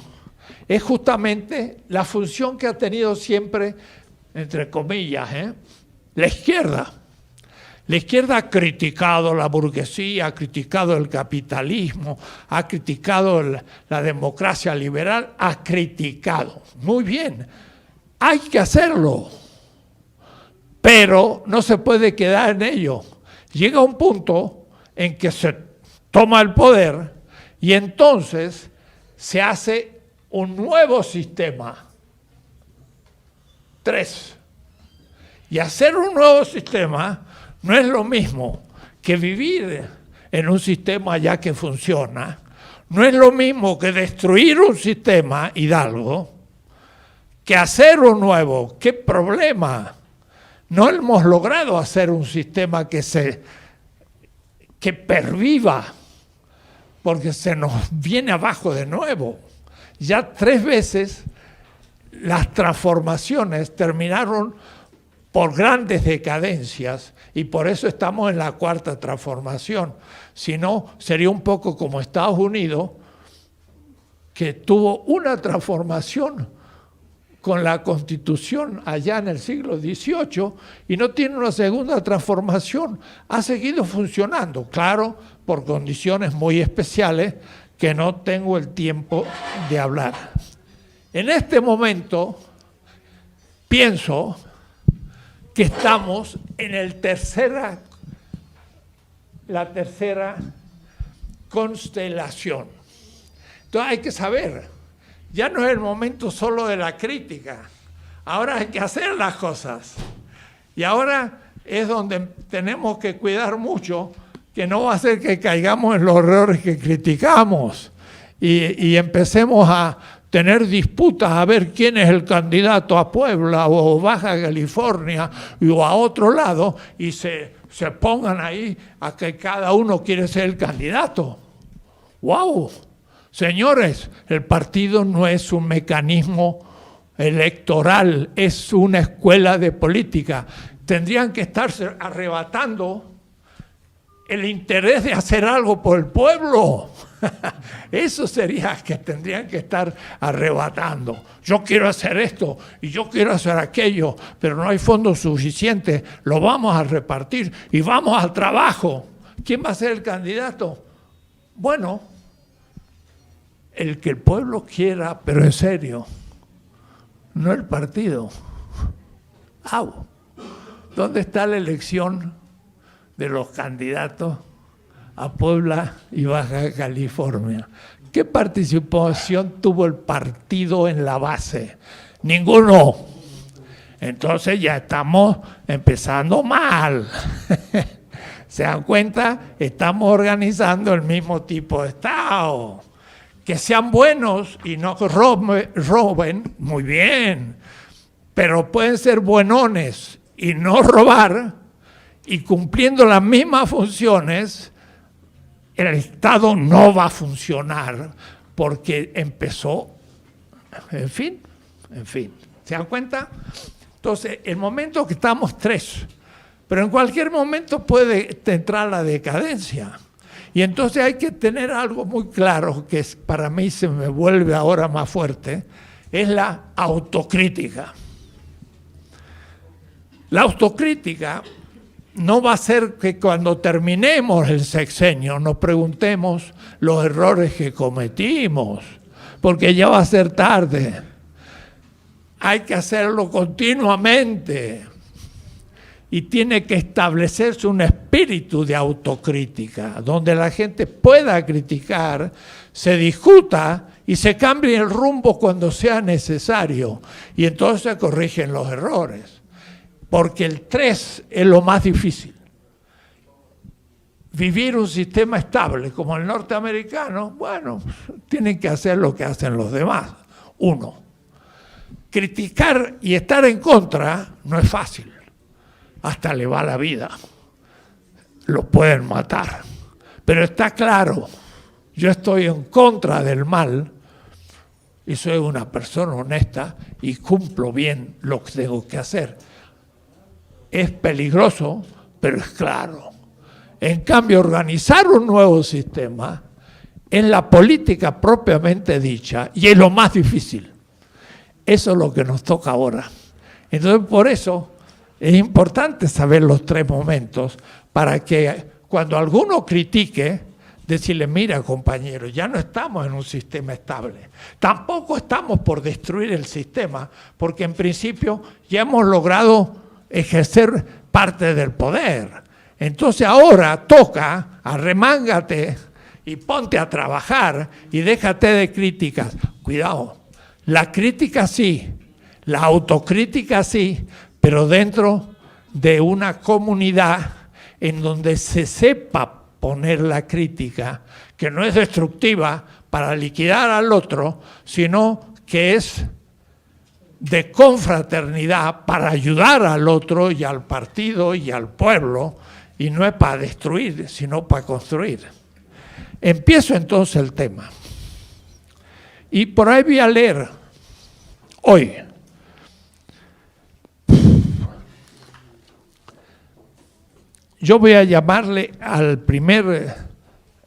S1: es justamente la función que ha tenido siempre, entre comillas, la izquierda. La izquierda ha criticado la burguesía, ha criticado el capitalismo, ha criticado la democracia liberal, ha criticado. Muy bien, hay que hacerlo. pero no se puede quedar en ello. Llega un punto en que se toma el poder y entonces se hace un nuevo sistema. 3. Y hacer un nuevo sistema no es lo mismo que vivir en un sistema ya que funciona, no es lo mismo que destruir un sistema, Hidalgo, que hacer un nuevo. ¡Qué problema! No hemos logrado hacer un sistema que perviva, porque se nos viene abajo de nuevo. Ya 3 veces las transformaciones terminaron por grandes decadencias y por eso estamos en la 4ª transformación. Si no, sería un poco como Estados Unidos, que tuvo una transformación con la Constitución allá en el siglo XVIII y no tiene una segunda transformación. Ha seguido funcionando, claro, por condiciones muy especiales que no tengo el tiempo de hablar. En este momento pienso que estamos en la tercera constelación. Entonces hay que saber, ya no es el momento solo de la crítica, ahora hay que hacer las cosas. Y ahora es donde tenemos que cuidar mucho, que no va a ser que caigamos en los errores que criticamos y empecemos a tener disputas a ver quién es el candidato a Puebla o Baja California o a otro lado y se pongan ahí a que cada uno quiere ser el candidato. ¡Wow! Señores, el partido no es un mecanismo electoral, es una escuela de política. Tendrían que estarse arrebatando el interés de hacer algo por el pueblo. Eso sería que tendrían que estar arrebatando. Yo quiero hacer esto y yo quiero hacer aquello, pero no hay fondos suficientes, lo vamos a repartir y vamos al trabajo. ¿Quién va a ser el candidato? Bueno, el que el pueblo quiera, pero en serio, no el partido. ¿Dónde está la elección de los candidatos a Puebla y Baja California? ¿Qué participación tuvo el partido en la base? Ninguno. Entonces ya estamos empezando mal. ¿Se dan cuenta? Estamos organizando el mismo tipo de Estado. Que sean buenos y no roben, muy bien, pero pueden ser buenones y no robar, y cumpliendo las mismas funciones, el Estado no va a funcionar porque empezó, en fin. ¿Se dan cuenta? Entonces, el momento que estamos 3, pero en cualquier momento puede entrar la decadencia. Y entonces hay que tener algo muy claro, que para mí se me vuelve ahora más fuerte, es la autocrítica. La autocrítica no va a ser que cuando terminemos el sexenio nos preguntemos los errores que cometimos, porque ya va a ser tarde. Hay que hacerlo continuamente. Y tiene que establecerse un espíritu de autocrítica, donde la gente pueda criticar, se discuta y se cambie el rumbo cuando sea necesario. Y entonces se corrigen los errores. Porque el 3 es lo más difícil. Vivir un sistema estable como el norteamericano, bueno, tienen que hacer lo que hacen los demás. 1. Criticar y estar en contra no es fácil. Hasta le va la vida, lo pueden matar. Pero está claro, yo estoy en contra del mal y soy una persona honesta y cumplo bien lo que tengo que hacer. Es peligroso, pero es claro. En cambio, organizar un nuevo sistema es la política propiamente dicha y es lo más difícil. Eso es lo que nos toca ahora. Entonces, por eso es importante saber los 3 momentos para que cuando alguno critique, decirle, mira compañero, ya no estamos en un sistema estable. Tampoco estamos por destruir el sistema, porque en principio ya hemos logrado ejercer parte del poder. Entonces ahora toca, arremángate y ponte a trabajar y déjate de críticas. Cuidado, la crítica sí, la autocrítica sí, pero dentro de una comunidad en donde se sepa poner la crítica, que no es destructiva para liquidar al otro, sino que es de confraternidad para ayudar al otro y al partido y al pueblo, y no es para destruir, sino para construir. Empiezo entonces el tema. Y por ahí voy a leer hoy. Yo voy a llamarle al primer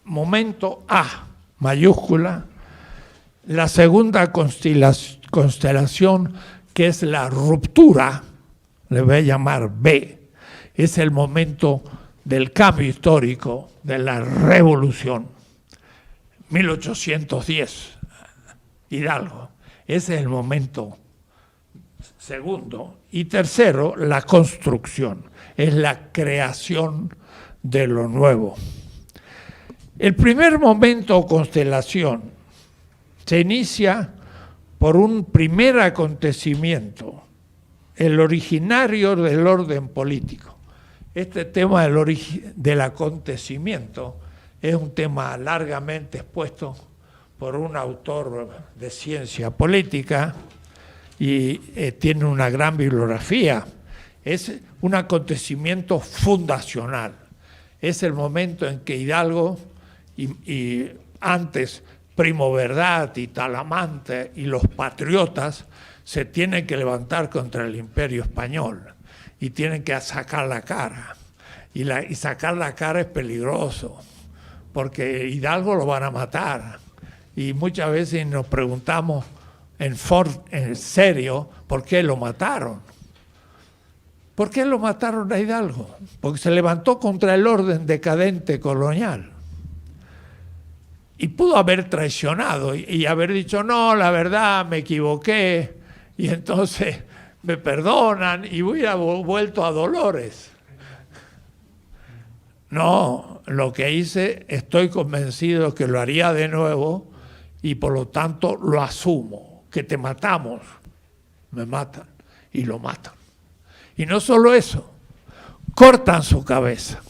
S1: momento A, mayúscula, la segunda constelación, que es la ruptura, le voy a llamar B, es el momento del cambio histórico, de la revolución. 1810, Hidalgo, ese es el momento segundo. Y tercero, la construcción, es la creación de lo nuevo. El primer momento o constelación se inicia por un primer acontecimiento, el originario del orden político. Este tema del acontecimiento es un tema largamente expuesto por un autor de ciencia política y tiene una gran bibliografía. Es un acontecimiento fundacional. Es el momento en que Hidalgo y antes Primo Verdad y Talamante y los patriotas se tienen que levantar contra el Imperio Español y tienen que sacar la cara. Y sacar la cara es peligroso, porque Hidalgo lo van a matar. Y muchas veces nos preguntamos en serio por qué lo mataron. ¿Por qué lo mataron a Hidalgo? Porque se levantó contra el orden decadente colonial. Y pudo haber traicionado y haber dicho, no, la verdad, me equivoqué, y entonces me perdonan y hubiera vuelto a Dolores. No, lo que hice, estoy convencido que lo haría de nuevo y por lo tanto lo asumo, que te matamos, me matan y lo matan. Y no solo eso, cortan su cabeza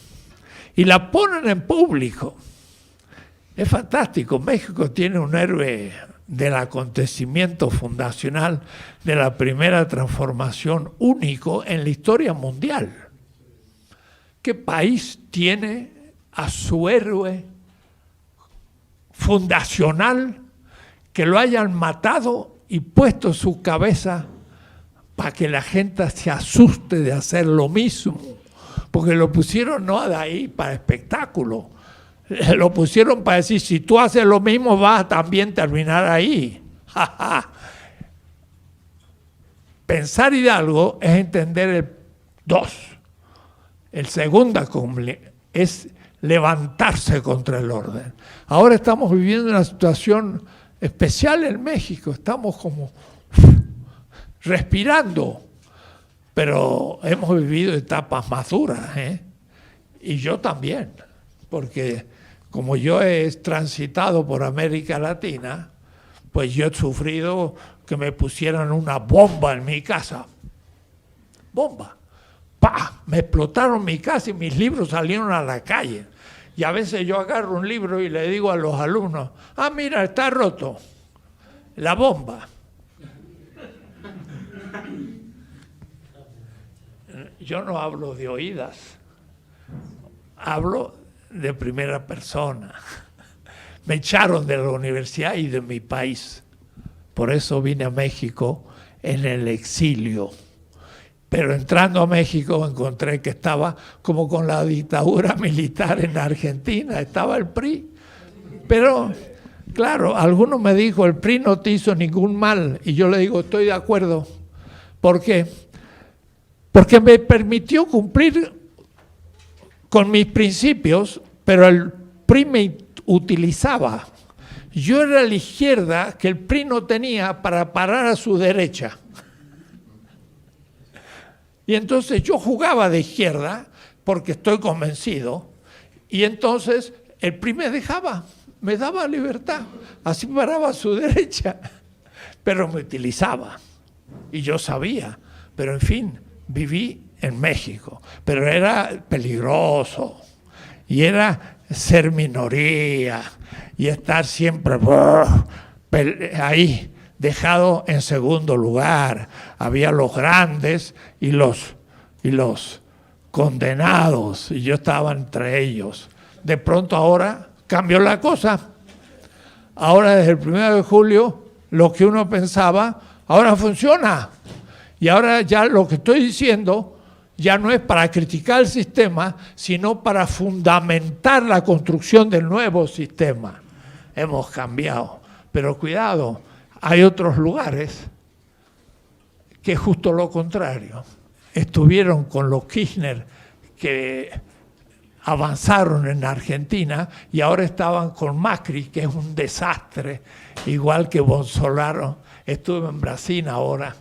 S1: y la ponen en público. Es fantástico, México tiene un héroe del acontecimiento fundacional de la primera transformación único en la historia mundial. ¿Qué país tiene a su héroe fundacional que lo hayan matado y puesto su cabeza para que la gente se asuste de hacer lo mismo? Porque lo pusieron no de ahí para espectáculo, lo pusieron para decir, si tú haces lo mismo vas a también terminar ahí. Pensar Hidalgo es entender el 2. El segundo es levantarse contra el orden. Ahora estamos viviendo una situación especial en México, estamos como respirando, pero hemos vivido etapas más duras, y yo también, porque como yo he transitado por América Latina, pues yo he sufrido que me pusieran una bomba en mi casa. Bomba. ¡Pah! Me explotaron mi casa y mis libros salieron a la calle. Y a veces yo agarro un libro y le digo a los alumnos, ah, mira, está roto. La bomba. Yo no hablo de oídas, hablo de primera persona. Me echaron de la universidad y de mi país. Por eso vine a México en el exilio. Pero entrando a México encontré que estaba como con la dictadura militar en Argentina, estaba el PRI. Pero, claro, algunos me dijo, el PRI no te hizo ningún mal. Y yo le digo, estoy de acuerdo. ¿Por qué? Porque me permitió cumplir con mis principios, pero el PRI me utilizaba. Yo era la izquierda que el PRI no tenía para parar a su derecha. Y entonces yo jugaba de izquierda, porque estoy convencido, y entonces el PRI me dejaba, me daba libertad, así paraba a su derecha, pero me utilizaba, y yo sabía, pero en fin, viví en México, pero era peligroso, y era ser minoría, y estar siempre ahí, dejado en segundo lugar. Había los grandes y los condenados, y yo estaba entre ellos. De pronto ahora cambió la cosa. Ahora desde el 1 de julio, lo que uno pensaba, ahora funciona. Y ahora ya lo que estoy diciendo ya no es para criticar el sistema, sino para fundamentar la construcción del nuevo sistema. Hemos cambiado. Pero cuidado, hay otros lugares que es justo lo contrario. Estuvieron con los Kirchner que avanzaron en Argentina y ahora estaban con Macri, que es un desastre, igual que Bolsonaro. Estuve en Brasil ahora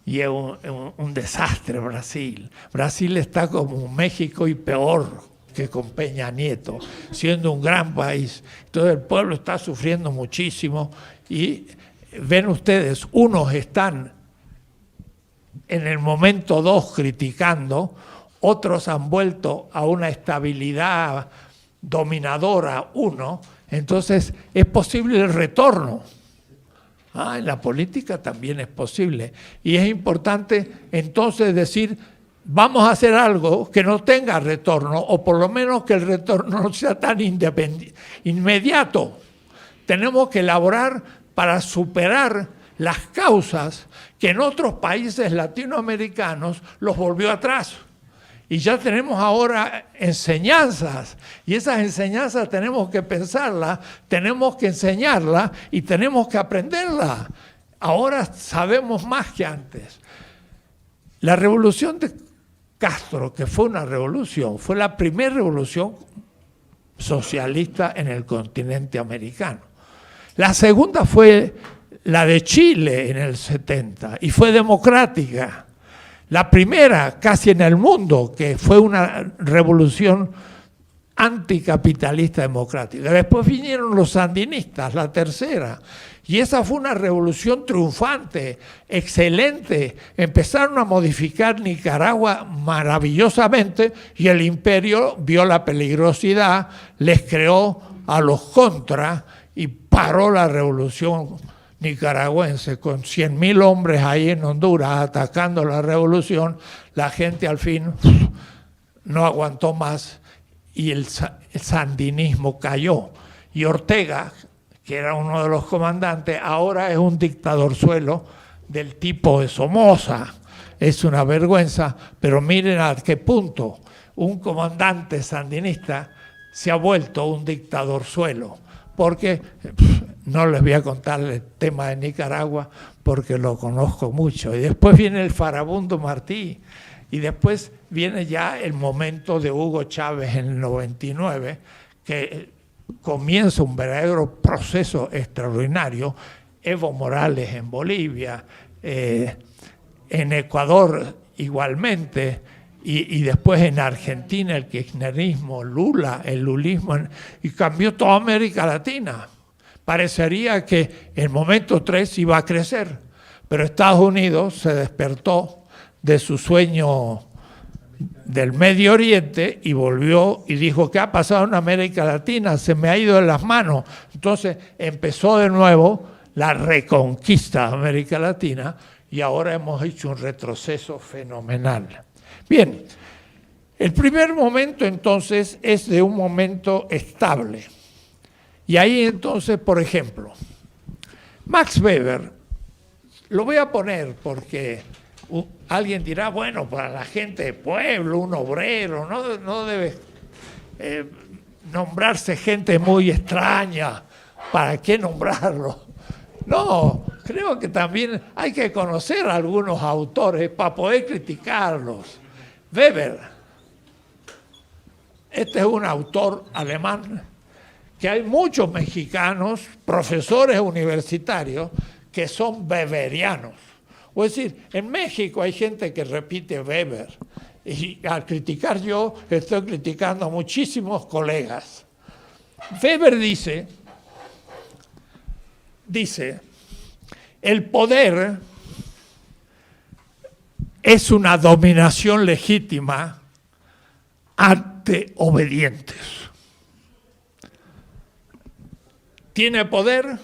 S1: y es un desastre Brasil. Brasil está como México y peor que con Peña Nieto, siendo un gran país. Entonces el pueblo está sufriendo muchísimo y ven ustedes, unos están en el momento 2 criticando, otros han vuelto a una estabilidad dominadora 1, entonces es posible el retorno. En la política también es posible. Y es importante entonces decir, vamos a hacer algo que no tenga retorno, o por lo menos que el retorno no sea tan inmediato. Tenemos que elaborar para superar las causas que en otros países latinoamericanos los volvió atrás. Y ya tenemos ahora enseñanzas, y esas enseñanzas tenemos que pensarlas, tenemos que enseñarlas y tenemos que aprenderlas. Ahora sabemos más que antes. La revolución de Castro, que fue una revolución, fue la primera revolución socialista en el continente americano. La segunda fue la de Chile en el 70 y fue democrática. La primera casi en el mundo, que fue una revolución anticapitalista democrática. Después vinieron los sandinistas, la tercera, y esa fue una revolución triunfante, excelente. Empezaron a modificar Nicaragua maravillosamente y el imperio vio la peligrosidad, les creó a los contras y paró la revolución nicaragüense con 100.000 hombres ahí en Honduras atacando la revolución. La gente al fin no aguantó más y el sandinismo cayó. Y Ortega, que era uno de los comandantes, ahora es un dictadorzuelo del tipo de Somoza. Es una vergüenza, pero miren a qué punto un comandante sandinista se ha vuelto un dictadorzuelo. Porque no les voy a contar el tema de Nicaragua porque lo conozco mucho. Y después viene el farabundo Martí y después viene ya el momento de Hugo Chávez en el 99, que comienza un verdadero proceso extraordinario. Evo Morales en Bolivia, en Ecuador igualmente, y después en Argentina el kirchnerismo, Lula, el lulismo, y cambió toda América Latina. Parecería que el momento 3 iba a crecer, pero Estados Unidos se despertó de su sueño del Medio Oriente y volvió y dijo, ¿qué ha pasado en América Latina? Se me ha ido de las manos. Entonces empezó de nuevo la reconquista de América Latina y ahora hemos hecho un retroceso fenomenal. Bien, el primer momento entonces es de un momento estable. Y ahí entonces, por ejemplo, Max Weber, lo voy a poner porque alguien dirá, bueno, para la gente de pueblo, un obrero, no debe nombrarse gente muy extraña, ¿para qué nombrarlo? No, creo que también hay que conocer a algunos autores para poder criticarlos. Weber, este es un autor alemán que hay muchos mexicanos, profesores universitarios, que son weberianos. Es decir, en México hay gente que repite Weber, y al criticar yo, estoy criticando a muchísimos colegas. Weber dice, el poder es una dominación legítima ante obedientes. Tiene poder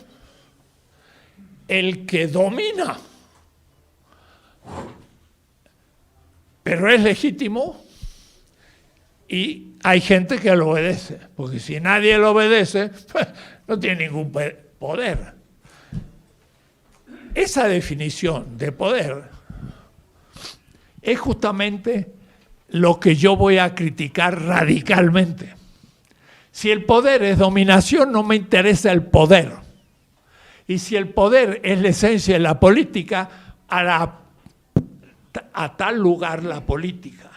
S1: el que domina, pero es legítimo y hay gente que lo obedece, porque si nadie lo obedece, pues, no tiene ningún poder. Esa definición de poder es justamente lo que yo voy a criticar radicalmente. Si el poder es dominación, no me interesa el poder. Y si el poder es la esencia de la política, a tal lugar la política.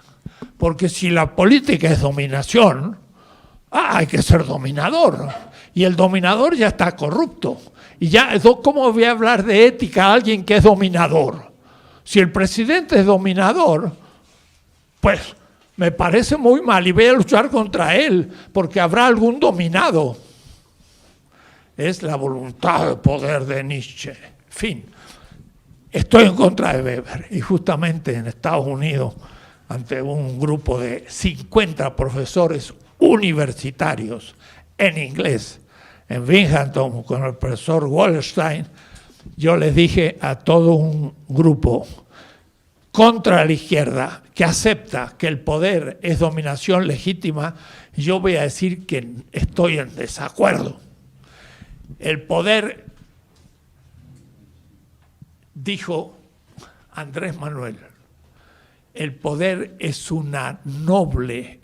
S1: Porque si la política es dominación, hay que ser dominador. Y el dominador ya está corrupto. Y ya, ¿cómo voy a hablar de ética a alguien que es dominador? Si el presidente es dominador, pues me parece muy mal y voy a luchar contra él, porque habrá algún dominado. Es la voluntad de poder de Nietzsche. Fin. Estoy en contra de Weber. Y justamente en Estados Unidos, ante un grupo de 50 profesores universitarios en inglés, en Binghamton, con el profesor Wallerstein, yo les dije a todo un grupo contra la izquierda que acepta que el poder es dominación legítima, yo voy a decir que estoy en desacuerdo. El poder, dijo Andrés Manuel, el poder es una noble,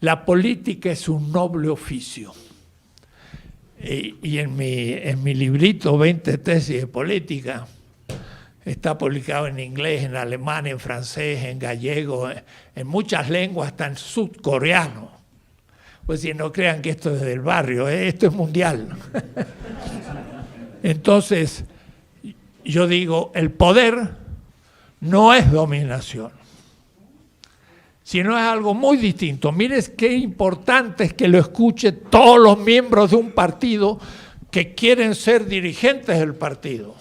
S1: la política es un noble oficio. Y en mi librito 20 tesis de política, está publicado en inglés, en alemán, en francés, en gallego, en muchas lenguas, hasta en sudcoreano. Pues si no crean que esto es del barrio, esto es mundial. Entonces, yo digo, el poder no es dominación, sino es algo muy distinto. Miren qué importante es que lo escuchen todos los miembros de un partido que quieren ser dirigentes del partido.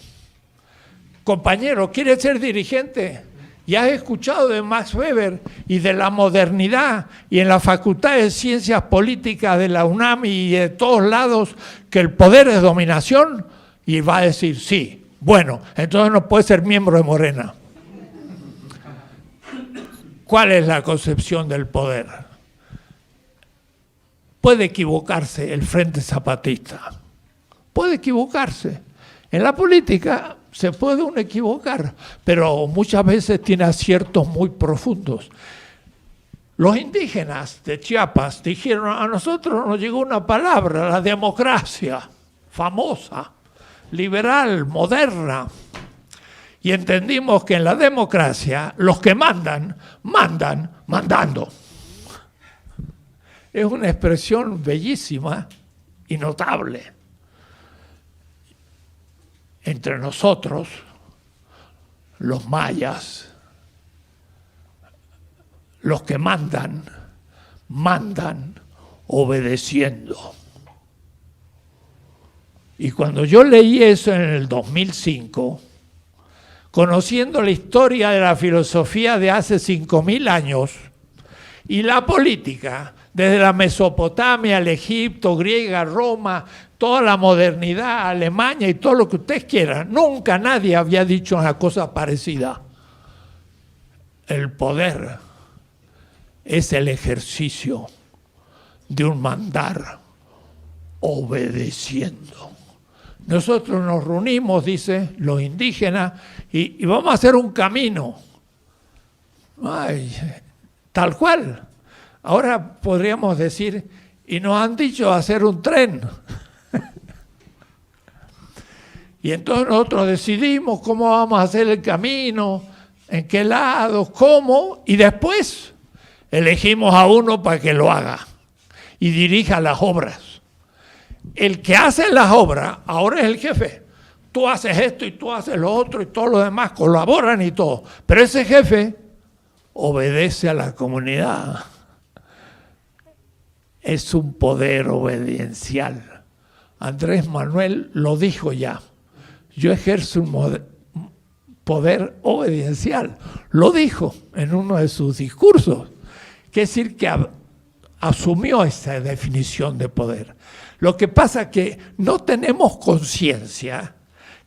S1: Compañero, ¿quieres ser dirigente? Ya has escuchado de Max Weber y de la modernidad y en la Facultad de Ciencias Políticas de la UNAM y de todos lados que el poder es dominación, y va a decir sí. Bueno, entonces no puede ser miembro de Morena. ¿Cuál es la concepción del poder? Puede equivocarse el Frente Zapatista, puede equivocarse. En la política se puede uno equivocar, pero muchas veces tiene aciertos muy profundos. Los indígenas de Chiapas dijeron, a nosotros nos llegó una palabra, la democracia, famosa, liberal, moderna. Y entendimos que en la democracia los que mandan, mandan mandando. Es una expresión bellísima y notable. Entre nosotros, los mayas, los que mandan, mandan obedeciendo. Y cuando yo leí eso en el 2005, conociendo la historia de la filosofía de hace 5.000 años y la política, desde la Mesopotamia, el Egipto, griega, Roma, toda la modernidad, Alemania y todo lo que ustedes quieran, nunca nadie había dicho una cosa parecida. El poder es el ejercicio de un mandar obedeciendo. Nosotros nos reunimos, dice, los indígenas, y vamos a hacer un camino. Ay, tal cual. Ahora podríamos decir, y nos han dicho hacer un tren. Y entonces nosotros decidimos cómo vamos a hacer el camino, en qué lado, cómo, y después elegimos a uno para que lo haga y dirija las obras. El que hace las obras ahora es el jefe. tú haces esto y tú haces lo otro y todos los demás colaboran y todo. Pero ese jefe obedece a la comunidad. Es un poder obediencial. Andrés Manuel lo dijo ya. Yo ejerzo un poder obediencial. Lo dijo en uno de sus discursos. Quiere decir que asumió esa definición de poder. Lo que pasa es que no tenemos conciencia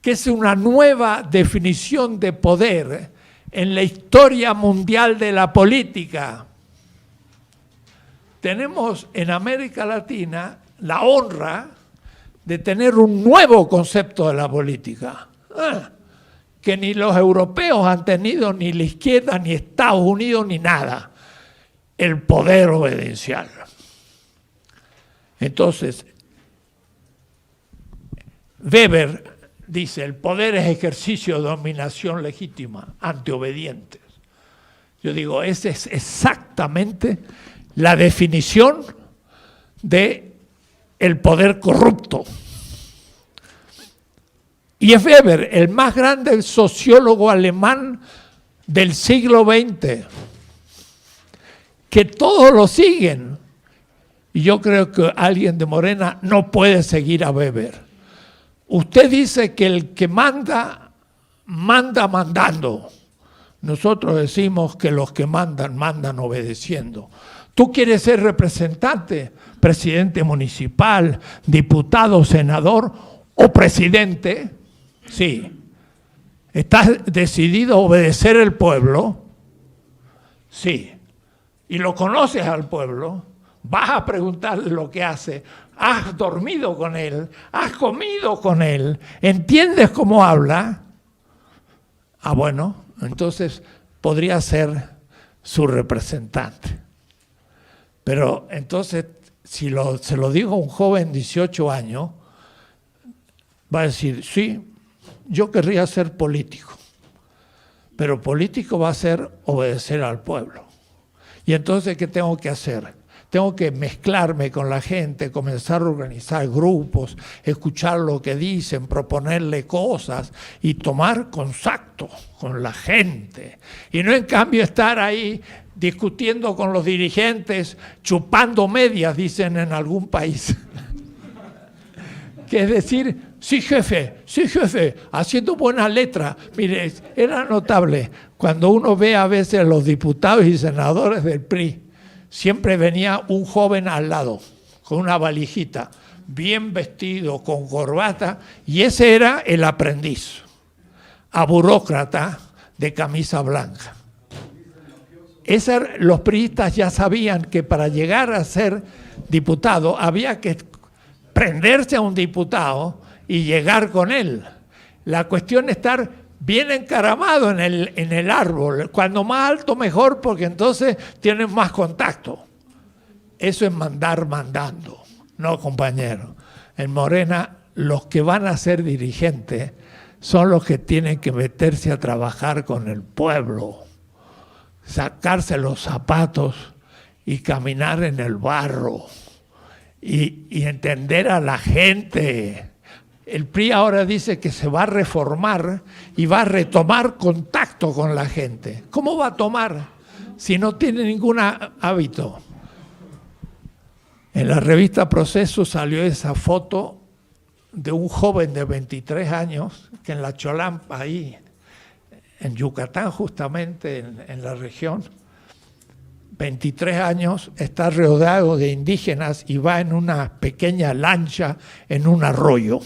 S1: que es una nueva definición de poder en la historia mundial de la política. Tenemos en América Latina la honra de tener un nuevo concepto de la política, que ni los europeos han tenido, ni la izquierda, ni Estados Unidos, ni nada. El poder obediencial. Entonces, Weber dice, el poder es ejercicio de dominación legítima ante obedientes. Yo digo, esa es exactamente la definición de el poder corrupto. Y es Weber, el más grande sociólogo alemán del siglo XX, que todos lo siguen. Y yo creo que alguien de Morena no puede seguir a Weber. Usted dice que el que manda, manda mandando. Nosotros decimos que los que mandan, mandan obedeciendo. Tú quieres ser representante, presidente municipal, diputado, senador o presidente. Sí. ¿Estás decidido a obedecer al pueblo? Sí. Y lo conoces al pueblo, vas a preguntarle lo que hace, has dormido con él, has comido con él, entiendes cómo habla. Ah, bueno, entonces podría ser su representante. Pero entonces, si se lo digo a un joven de 18 años, va a decir, sí, yo querría ser político, pero político va a ser obedecer al pueblo. Y entonces, ¿qué tengo que hacer? Tengo que mezclarme con la gente, comenzar a organizar grupos, escuchar lo que dicen, proponerle cosas y tomar contacto con la gente. Y no en cambio estar ahí discutiendo con los dirigentes, chupando medias, dicen en algún país. Que es decir, sí jefe, haciendo buena letra. Mire, era notable cuando uno ve a veces a los diputados y senadores del PRI, siempre venía un joven al lado, con una valijita, bien vestido, con corbata, y ese era el aprendiz, a burócrata de camisa blanca. Los priistas ya sabían que para llegar a ser diputado había que prenderse a un diputado y llegar con él. La cuestión es estar bien encaramado en el árbol. Cuando más alto mejor, porque entonces tienen más contacto. Eso es mandar mandando. No, compañero. En Morena, los que van a ser dirigentes son los que tienen que meterse a trabajar con el pueblo, sacarse los zapatos y caminar en el barro y entender a la gente. El PRI ahora dice que se va a reformar y va a retomar contacto con la gente. ¿Cómo va a tomar si no tiene ningún hábito? En la revista Proceso salió esa foto de un joven de 23 años que en la Cholampa, ahí en Yucatán justamente, en la región, 23 años, está rodeado de indígenas y va en una pequeña lancha en un arroyo.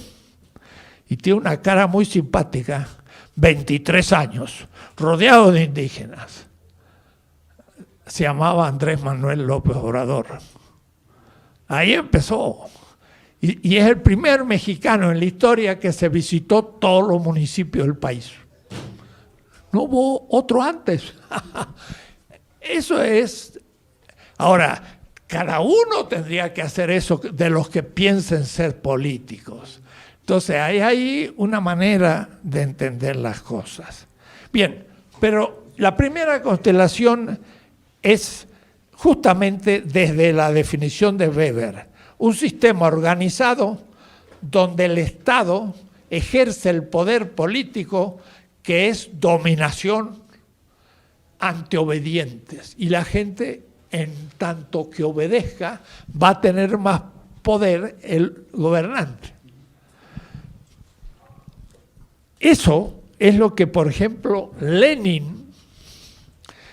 S1: Y tiene una cara muy simpática, 23 años, rodeado de indígenas. Se llamaba Andrés Manuel López Obrador. Ahí empezó. Y es el primer mexicano en la historia que se visitó todos los municipios del país. No hubo otro antes. Eso es. Ahora, cada uno tendría que hacer eso de los que piensen ser políticos. Entonces, hay ahí una manera de entender las cosas. Bien, pero la primera constelación es justamente desde la definición de Weber, un sistema organizado donde el Estado ejerce el poder político, que es dominación ante obedientes. Y la gente, en tanto que obedezca, va a tener más poder el gobernante. Eso es lo que, por ejemplo, Lenin,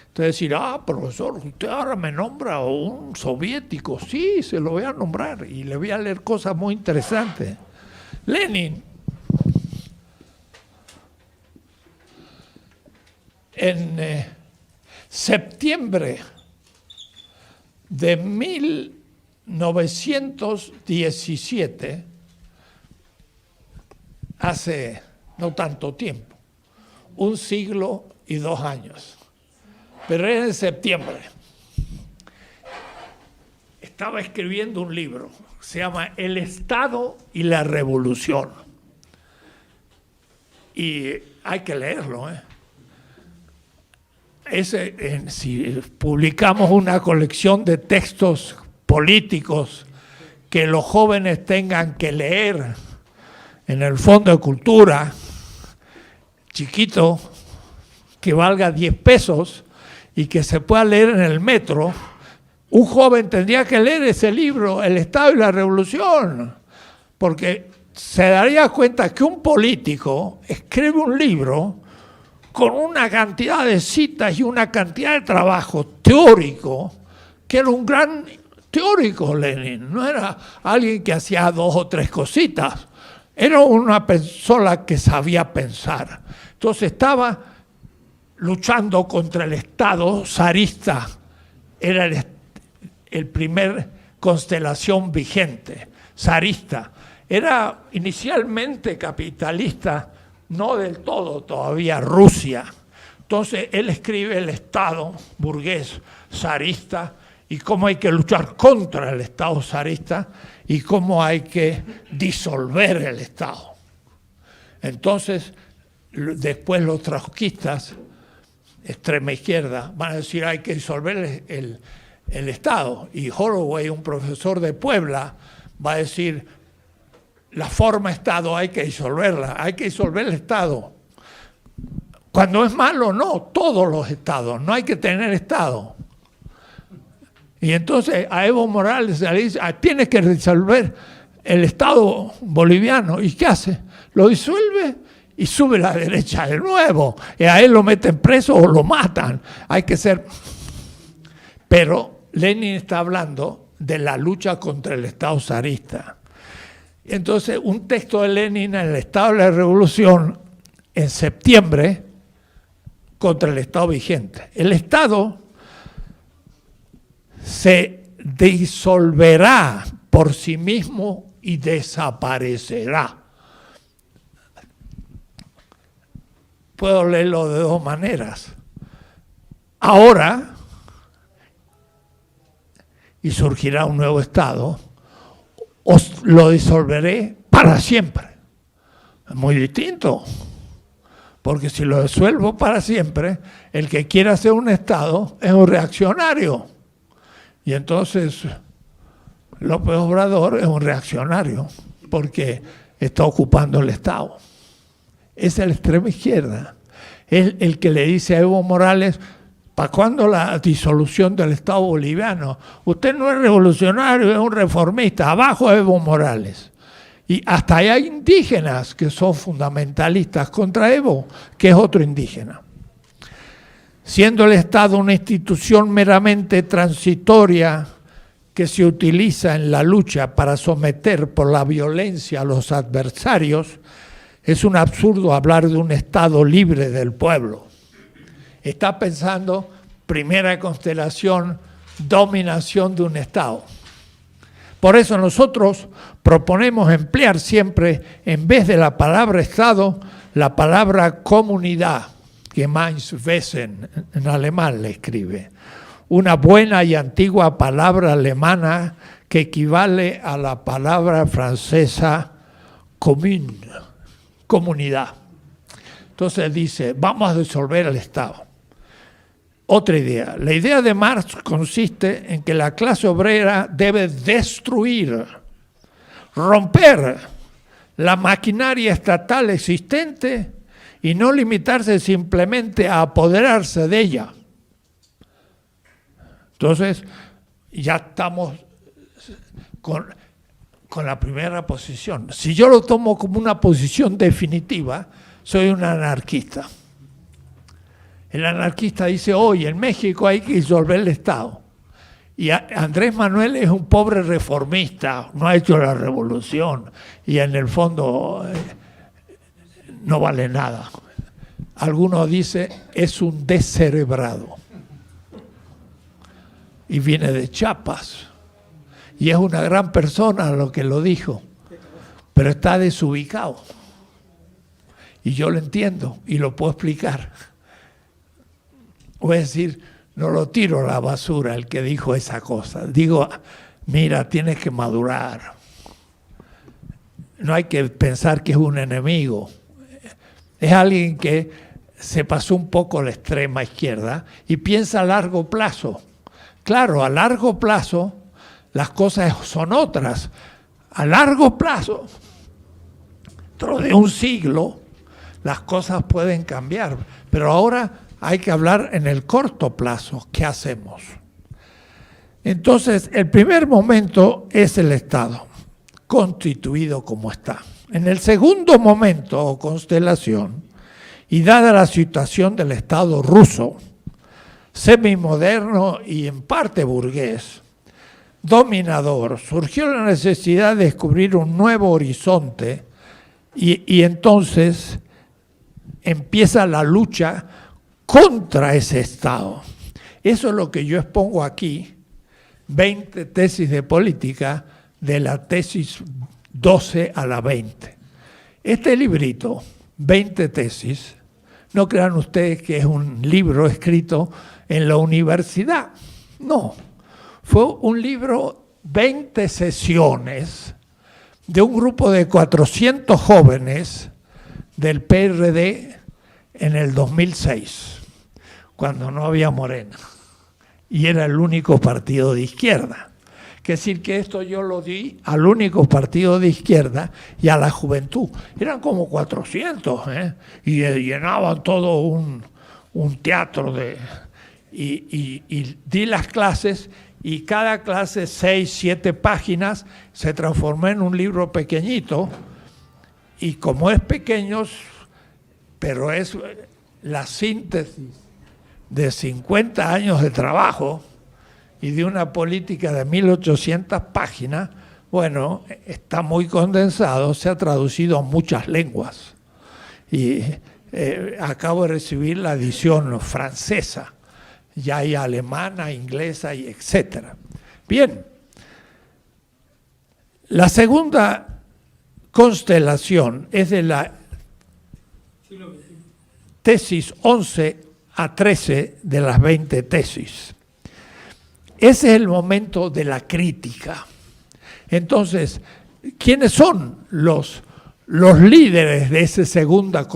S1: entonces decir, profesor, usted ahora me nombra un soviético. Sí, se lo voy a nombrar y le voy a leer cosas muy interesantes. Lenin, en septiembre de 1917, hace no tanto tiempo, 1 siglo y 2 años, pero era en septiembre, estaba escribiendo un libro, se llama El Estado y la Revolución, y hay que leerlo, si publicamos una colección de textos políticos que los jóvenes tengan que leer en el Fondo de Cultura, chiquito, que valga 10 pesos y que se pueda leer en el metro, un joven tendría que leer ese libro, El Estado y la Revolución, porque se daría cuenta que un político escribe un libro con una cantidad de citas y una cantidad de trabajo teórico, que era un gran teórico Lenin, no era alguien que hacía 2 o 3 cositas, era una persona que sabía pensar. Entonces estaba luchando contra el Estado zarista, era el primer constelación vigente, zarista. Era inicialmente capitalista, no del todo todavía Rusia. Entonces él escribe el Estado burgués zarista y cómo hay que luchar contra el Estado zarista y cómo hay que disolver el Estado. Entonces, después los trotskistas, extrema izquierda, van a decir hay que disolver el Estado. Y Holloway, un profesor de Puebla, va a decir la forma Estado hay que disolverla, hay que disolver el Estado. Cuando es malo, no, todos los estados, no hay que tener Estado. Y entonces a Evo Morales le dice, tienes que disolver el Estado boliviano. ¿Y qué hace? Lo disuelve y sube la derecha de nuevo. Y a él lo meten preso o lo matan. Hay que ser... Pero Lenin está hablando de la lucha contra el Estado zarista. Entonces, un texto de Lenin en el Estado de la Revolución, en septiembre, contra el Estado vigente. El Estado se disolverá por sí mismo y desaparecerá. Puedo leerlo de 2 maneras. Ahora, y surgirá un nuevo Estado, os lo disolveré para siempre. Es muy distinto, porque si lo disuelvo para siempre, el que quiera hacer un Estado es un reaccionario. Y entonces López Obrador es un reaccionario, porque está ocupando el Estado. Es la extrema izquierda. Es el que le dice a Evo Morales, ¿para cuándo la disolución del Estado boliviano? Usted no es revolucionario, es un reformista. Abajo Evo Morales. Y hasta hay indígenas que son fundamentalistas contra Evo, que es otro indígena. Siendo el Estado una institución meramente transitoria que se utiliza en la lucha para someter por la violencia a los adversarios, es un absurdo hablar de un Estado libre del pueblo. Está pensando, primera constelación, dominación de un Estado. Por eso nosotros proponemos emplear siempre, en vez de la palabra Estado, la palabra comunidad, que Gemeinwesen en alemán le escribe. Una buena y antigua palabra alemana que equivale a la palabra francesa commune, comunidad. Entonces dice, vamos a disolver el Estado. Otra idea. La idea de Marx consiste en que la clase obrera debe destruir, romper la maquinaria estatal existente y no limitarse simplemente a apoderarse de ella. Entonces, ya estamos con la primera posición. Si yo lo tomo como una posición definitiva, soy un anarquista. El anarquista dice, hoy en México hay que disolver el Estado. Y Andrés Manuel es un pobre reformista, no ha hecho la revolución y en el fondo no vale nada. Algunos dicen, es un descerebrado. Y viene de Chiapas. Y es una gran persona lo que lo dijo, pero está desubicado. Y yo lo entiendo y lo puedo explicar. Voy a decir, no lo tiro a la basura el que dijo esa cosa. Digo, mira, tienes que madurar. No hay que pensar que es un enemigo. Es alguien que se pasó un poco a la extrema izquierda y piensa a largo plazo. Claro, a largo plazo las cosas son otras. A largo plazo, dentro de un siglo, las cosas pueden cambiar. Pero ahora hay que hablar en el corto plazo. ¿Qué hacemos? Entonces, el primer momento es el Estado, constituido como está. En el segundo momento o constelación, y dada la situación del Estado ruso, semimoderno y en parte burgués, dominador, surgió la necesidad de descubrir un nuevo horizonte y entonces empieza la lucha contra ese Estado. Eso es lo que yo expongo aquí, 20 tesis de política de la tesis 12 a la 20. Este librito, 20 tesis, no crean ustedes que es un libro escrito en la universidad, no. Fue un libro, 20 sesiones de un grupo de 400 jóvenes del PRD en el 2006, cuando no había Morena, y era el único partido de izquierda. Es decir, que esto yo lo di al único partido de izquierda y a la juventud. Eran como 400, y llenaban todo un teatro y di las clases, y cada clase 6, 7 páginas se transformó en un libro pequeñito, y como es pequeño, pero es la síntesis de 50 años de trabajo y de una política de 1800 páginas, bueno, está muy condensado, se ha traducido a muchas lenguas. Y acabo de recibir la edición francesa, ya hay alemana, inglesa y etcétera. Bien, la segunda constelación es de la tesis 11 a 13 de las 20 tesis. Ese es el momento de la crítica. Entonces, ¿quiénes son los líderes de esa segunda?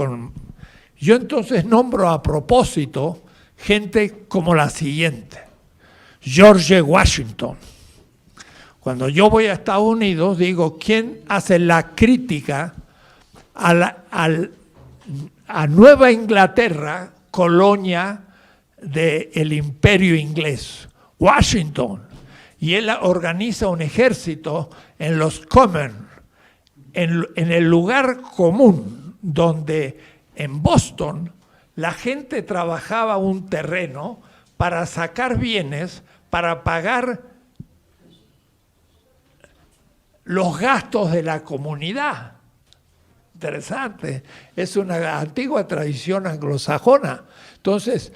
S1: Yo entonces nombro a propósito gente como la siguiente. George Washington. Cuando yo voy a Estados Unidos, digo, ¿quién hace la crítica a Nueva Inglaterra, colonia del Imperio Inglés? Washington. Y él organiza un ejército en los Commons, en el lugar común, donde en Boston la gente trabajaba un terreno para sacar bienes, para pagar los gastos de la comunidad. Interesante, es una antigua tradición anglosajona. Entonces,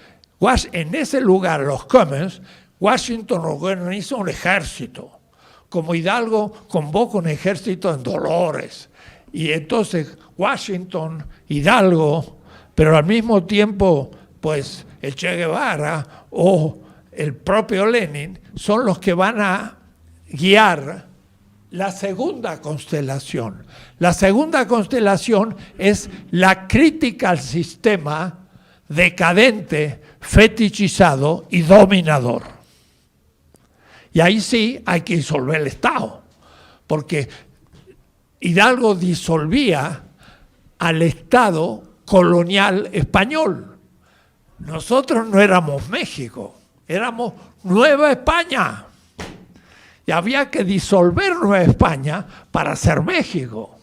S1: en ese lugar, los Commons, Washington organiza un ejército. Como Hidalgo convoca un ejército en Dolores. Y entonces Washington, Hidalgo, pero al mismo tiempo, pues el Che Guevara o el propio Lenin son los que van a guiar la segunda constelación. La segunda constelación es la crítica al sistema decadente, fetichizado y dominador. Y ahí sí hay que disolver el Estado, porque Hidalgo disolvía al Estado colonial español. Nosotros no éramos México, éramos Nueva España. Y había que disolver Nueva España para ser México.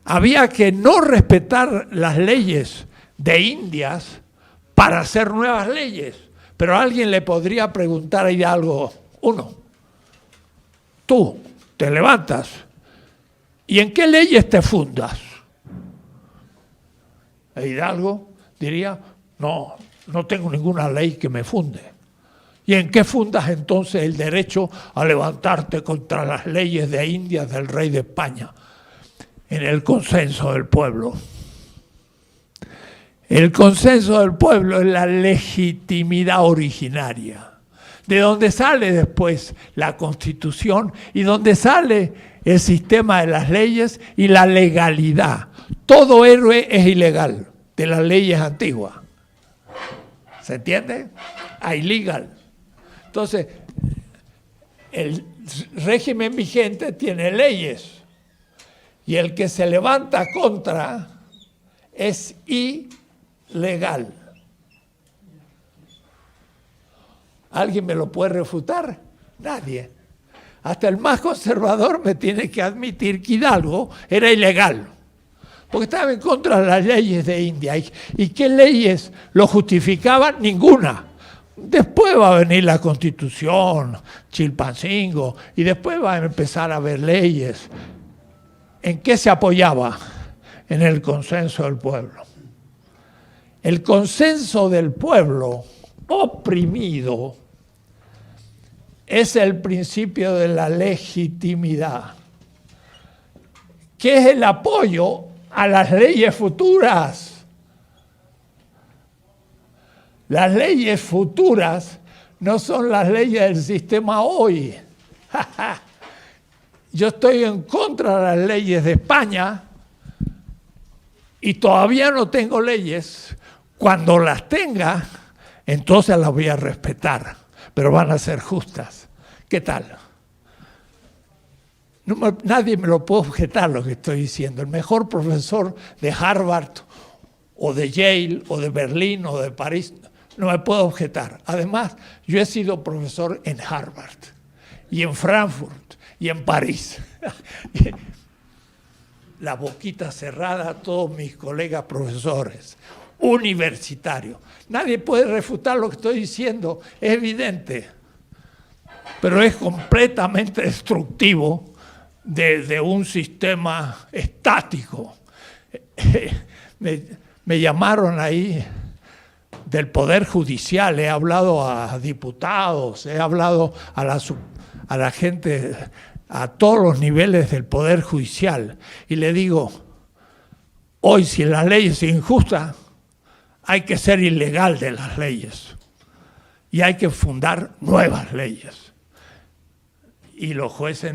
S1: Había que no respetar las leyes de Indias para hacer nuevas leyes. Pero alguien le podría preguntar a Hidalgo, tú te levantas, ¿y en qué leyes te fundas? E Hidalgo diría, no tengo ninguna ley que me funde. ¿Y en qué fundas entonces el derecho a levantarte contra las leyes de Indias del rey de España? En el consenso del pueblo. El consenso del pueblo es la legitimidad originaria, de donde sale después la Constitución y donde sale el sistema de las leyes y la legalidad. Todo héroe es ilegal de las leyes antiguas. ¿Se entiende? Illegal. Entonces, el régimen vigente tiene leyes y el que se levanta contra es ilegal. ¿Alguien me lo puede refutar? Nadie. Hasta el más conservador me tiene que admitir que Hidalgo era ilegal, porque estaba en contra de las leyes de India. ¿Y qué leyes lo justificaban? Ninguna. Después va a venir la Constitución, Chilpancingo, y después va a empezar a haber leyes. ¿En qué se apoyaba? En el consenso del pueblo. El consenso del pueblo oprimido es el principio de la legitimidad, que es el apoyo a las leyes futuras. Las leyes futuras no son las leyes del sistema hoy. Yo estoy en contra de las leyes de España y todavía no tengo leyes. Cuando las tenga, entonces las voy a respetar, pero van a ser justas. ¿Qué tal? Nadie me lo puede objetar lo que estoy diciendo. El mejor profesor de Harvard o de Yale o de Berlín o de París no me puede objetar. Además, yo he sido profesor en Harvard y en Frankfurt y en París. La boquita cerrada a todos mis colegas profesores universitarios. Nadie puede refutar lo que estoy diciendo, es evidente, pero es completamente destructivo de un sistema estático. Me llamaron ahí del Poder Judicial, he hablado a diputados, he hablado a la gente, a todos los niveles del Poder Judicial, y le digo, hoy si la ley es injusta, hay que ser ilegal de las leyes y hay que fundar nuevas leyes. Y los jueces,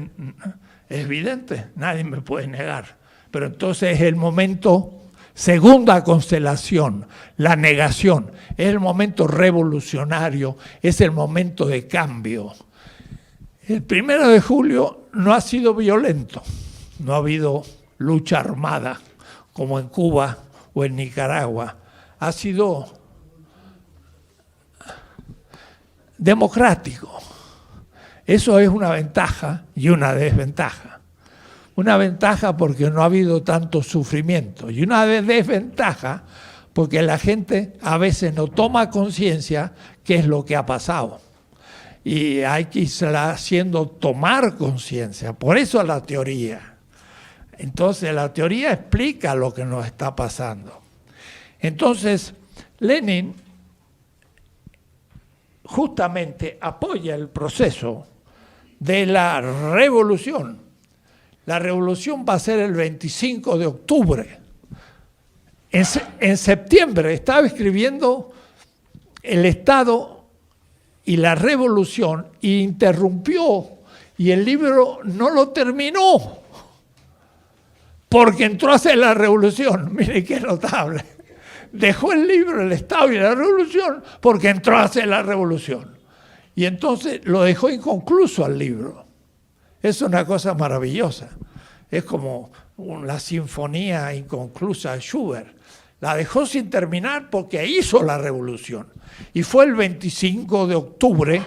S1: es evidente, nadie me puede negar, pero entonces es el momento. Segunda constelación, la negación, es el momento revolucionario, es el momento de cambio. El 1 de julio no ha sido violento, no ha habido lucha armada como en Cuba o en Nicaragua, ha sido democrático. Eso es una ventaja y una desventaja. Una ventaja porque no ha habido tanto sufrimiento y una desventaja porque la gente a veces no toma conciencia qué es lo que ha pasado. Y hay que irse haciendo tomar conciencia. Por eso la teoría. Entonces la teoría explica lo que nos está pasando. Entonces Lenin justamente apoya el proceso de la revolución. La revolución va a ser el 25 de octubre. En septiembre estaba escribiendo El Estado y la Revolución y interrumpió y el libro no lo terminó porque entró a hacer la revolución. Mire qué notable. Dejó el libro El Estado y la Revolución porque entró a hacer la revolución. Y entonces lo dejó inconcluso al libro. Es una cosa maravillosa. es como la sinfonía inconclusa de Schubert. La dejó sin terminar porque hizo la revolución. Y fue el 25 de octubre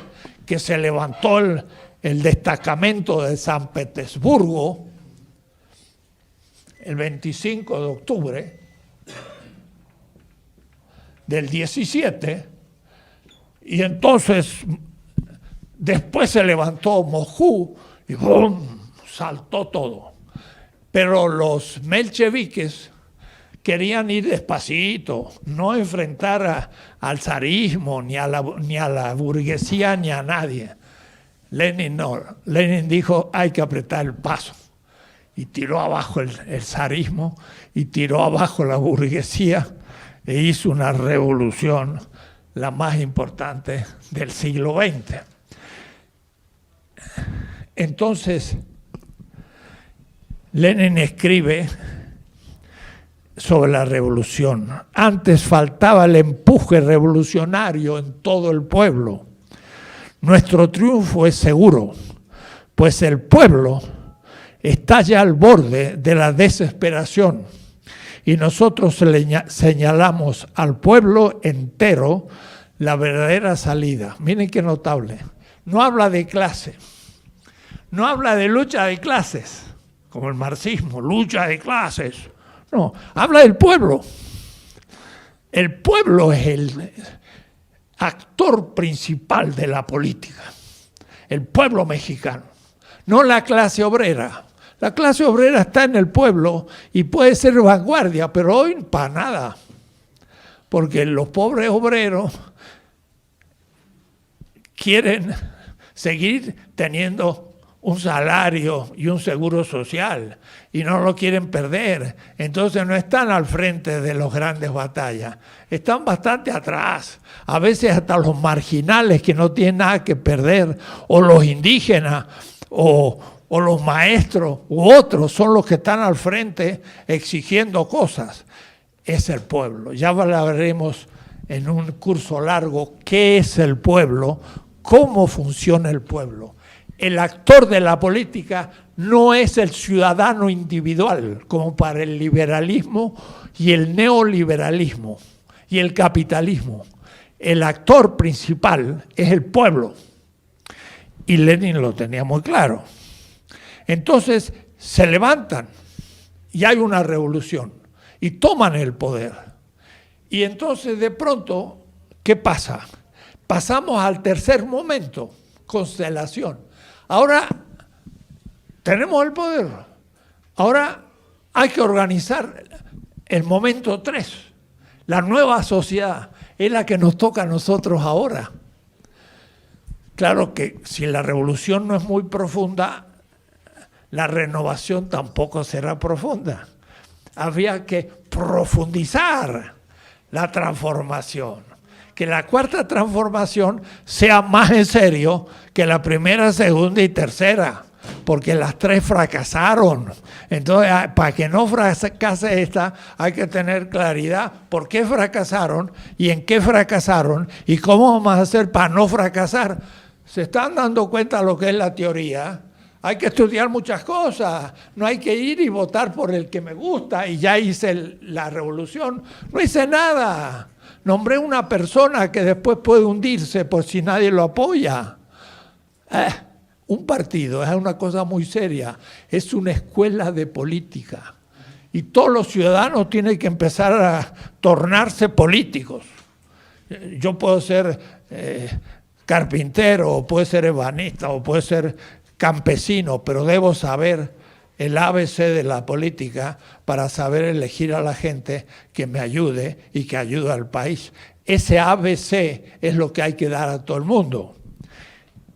S1: que se levantó el destacamento de San Petersburgo, el 25 de octubre del 17, y entonces después se levantó Moscú y ¡bum!, saltó todo. Pero los mencheviques querían ir despacito, no enfrentar al zarismo, ni a la burguesía, ni a nadie. Lenin no. Lenin dijo, hay que apretar el paso. Y tiró abajo el zarismo, y tiró abajo la burguesía, e hizo una revolución, la más importante del siglo XX. Entonces, Lenin escribe sobre la revolución. Antes faltaba el empuje revolucionario en todo el pueblo. Nuestro triunfo es seguro, pues el pueblo está ya al borde de la desesperación y nosotros señalamos al pueblo entero la verdadera salida. Miren qué notable. No habla de clase, no habla de lucha de clases, como el marxismo, lucha de clases. No, habla del pueblo. El pueblo es el actor principal de la política. El pueblo mexicano, no la clase obrera. La clase obrera está en el pueblo y puede ser vanguardia, pero hoy para nada. Porque los pobres obreros quieren seguir teniendo un salario y un seguro social y no lo quieren perder. Entonces no están al frente de las grandes batallas, están bastante atrás. A veces hasta los marginales que no tienen nada que perder, o los indígenas, o los maestros u otros son los que están al frente exigiendo cosas. Es el pueblo. Ya hablaremos en un curso largo qué es el pueblo, cómo funciona el pueblo. El actor de la política no es el ciudadano individual, como para el liberalismo y el neoliberalismo y el capitalismo. El actor principal es el pueblo. Y Lenin lo tenía muy claro. Entonces se levantan y hay una revolución y toman el poder. Y entonces de pronto, ¿qué pasa? Pasamos al tercer momento, constelación. Ahora tenemos el poder. Ahora hay que organizar el momento 3. La nueva sociedad es la que nos toca a nosotros ahora. Claro que si la revolución no es muy profunda, la renovación tampoco será profunda. Había que profundizar la transformación. Que la cuarta transformación sea más en serio que la primera, segunda y tercera, porque las 3 fracasaron. Entonces, para que no fracase esta, hay que tener claridad por qué fracasaron y en qué fracasaron y cómo vamos a hacer para no fracasar. ¿Se están dando cuenta de lo que es la teoría? Hay que estudiar muchas cosas, no hay que ir y votar por el que me gusta y ya hice la revolución. No hice nada. Nombré una persona que después puede hundirse por si nadie lo apoya. Un partido es una cosa muy seria, es una escuela de política. Y todos los ciudadanos tienen que empezar a tornarse políticos. Yo puedo ser carpintero, o puedo ser ebanista, o puedo ser campesino, pero debo saber el ABC de la política para saber elegir a la gente que me ayude y que ayude al país. Ese ABC es lo que hay que dar a todo el mundo.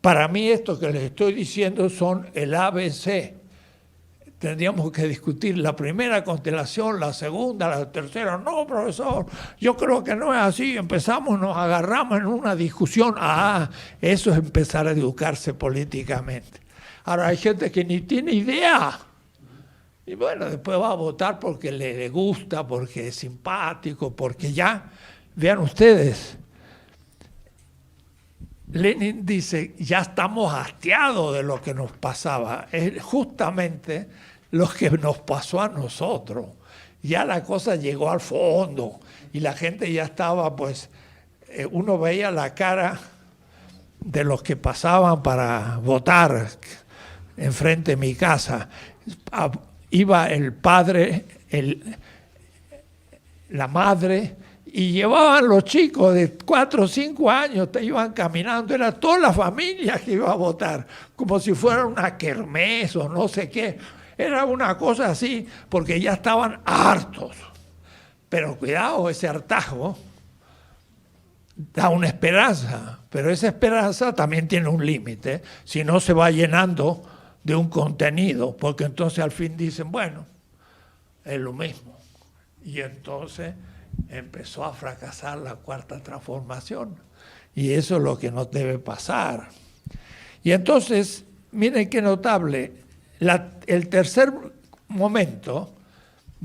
S1: Para mí esto que les estoy diciendo son el ABC. Tendríamos que discutir la primera constelación, la segunda, la tercera. No, profesor, yo creo que no es así. Empezamos, nos agarramos en una discusión. Eso es empezar a educarse políticamente. Ahora hay gente que ni tiene idea. Y bueno, después va a votar porque le gusta, porque es simpático, porque ya, vean ustedes, Lenin dice, ya estamos hastiados de lo que nos pasaba. Justamente lo que nos pasó a nosotros. Ya la cosa llegó al fondo y la gente ya estaba, pues, uno veía la cara de los que pasaban para votar enfrente de mi casa. Iba el padre, la madre, y llevaban los chicos de 4 o 5 años, iban caminando, era toda la familia que iba a votar, como si fuera una kermés o no sé qué. Era una cosa así, porque ya estaban hartos. Pero cuidado, ese hartazgo da una esperanza, pero esa esperanza también tiene un límite, si no se va llenando de un contenido, porque entonces al fin dicen, bueno, es lo mismo. Y entonces empezó a fracasar la cuarta transformación. Y eso es lo que nos debe pasar. Y entonces, miren qué notable, el tercer momento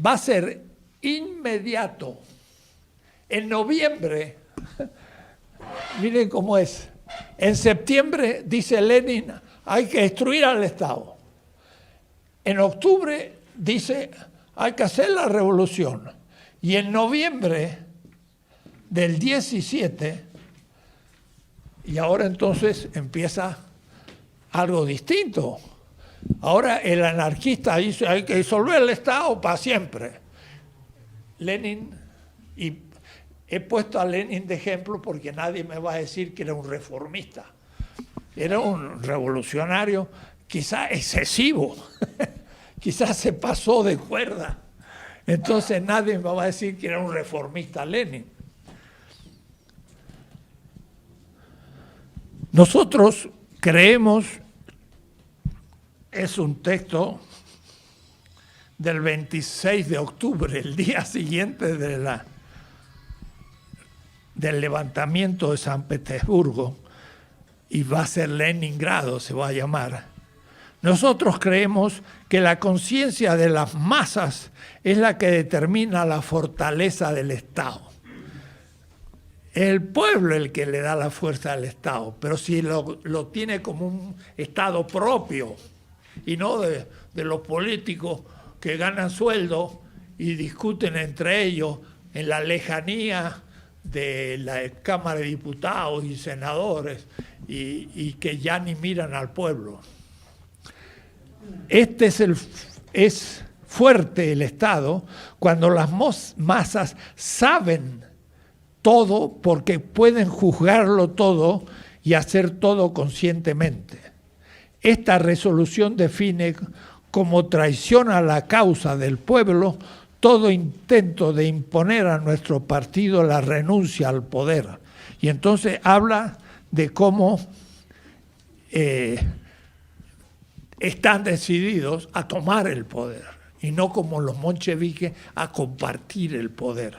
S1: va a ser inmediato. En noviembre, miren cómo es. En septiembre, dice Lenin, hay que destruir al Estado. En octubre, dice, hay que hacer la revolución. Y en noviembre del 17, y ahora entonces empieza algo distinto. Ahora el anarquista dice, hay que disolver el Estado para siempre. Lenin, y he puesto a Lenin de ejemplo porque nadie me va a decir que era un reformista. Era un revolucionario quizás excesivo, quizás se pasó de cuerda. Entonces nadie me va a decir que era un reformista Lenin. Nosotros creemos, es un texto del 26 de octubre, el día siguiente del levantamiento de San Petersburgo, y va a ser Leningrado, se va a llamar. Nosotros creemos que la conciencia de las masas es la que determina la fortaleza del Estado. Es el pueblo el que le da la fuerza al Estado, pero si lo tiene como un Estado propio y no de los políticos que ganan sueldo y discuten entre ellos en la lejanía de la Cámara de Diputados y Senadores y que ya ni miran al pueblo. Es fuerte el Estado cuando las masas saben todo porque pueden juzgarlo todo y hacer todo conscientemente. Esta resolución define como traición a la causa del pueblo todo intento de imponer a nuestro partido la renuncia al poder. Y entonces habla de cómo están decididos a tomar el poder y no como los mencheviques a compartir el poder.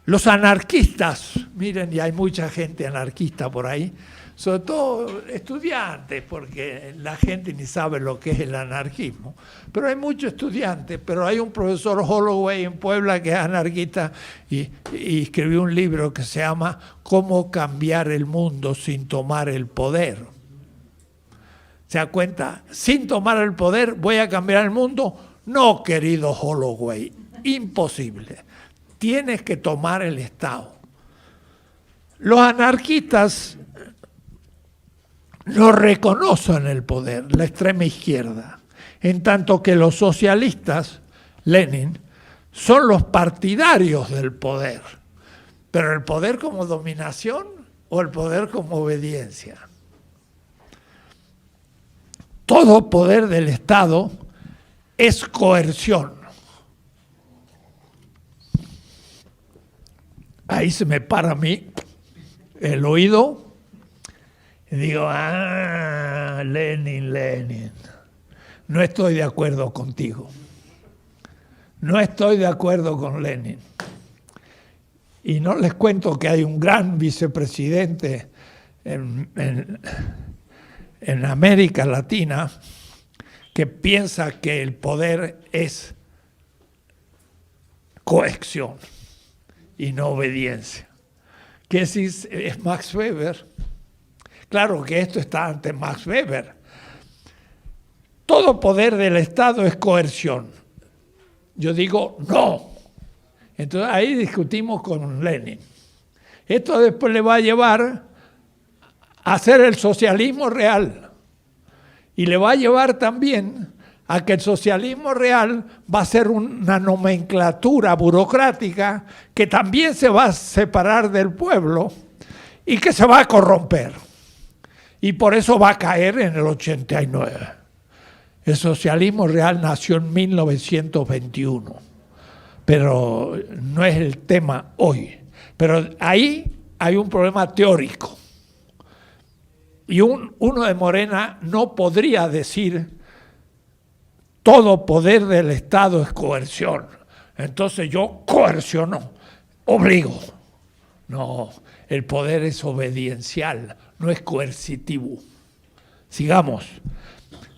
S1: Los anarquistas, miren, y hay mucha gente anarquista por ahí, sobre todo estudiantes, porque la gente ni sabe lo que es el anarquismo, pero hay muchos estudiantes, pero hay un profesor Holloway en Puebla que es anarquista y escribió un libro que se llama ¿Cómo cambiar el mundo sin tomar el poder? ¿Se da cuenta? Sin tomar el poder, ¿voy a cambiar el mundo? No, querido Holloway, imposible. Tienes que tomar el Estado. Los anarquistas no reconocen el poder, la extrema izquierda, en tanto que los socialistas, Lenin, son los partidarios del poder. Pero el poder como dominación o el poder como obediencia. Todo poder del Estado es coerción. Ahí se me para a mí el oído y digo, Lenin, no estoy de acuerdo contigo. No estoy de acuerdo con Lenin. Y no les cuento que hay un gran vicepresidente en América Latina que piensa que el poder es coerción y no obediencia. Que es Max Weber. Claro que esto está ante Max Weber. Todos todo poder del Estado es coerción. Yo digo, no. Entonces ahí discutimos con Lenin. Esto después le va a llevar a hacer el socialismo real. Y le va a llevar también a que el socialismo real va a ser una nomenclatura burocrática que también se va a separar del pueblo y que se va a corromper. Y por eso va a caer en el 89. El socialismo real nació en 1921, pero no es el tema hoy. Pero ahí hay un problema teórico. Y uno de Morena no podría decir todo poder del Estado es coerción. Entonces yo coerciono, obligo. No, el poder es obediencial, no es coercitivo. Sigamos.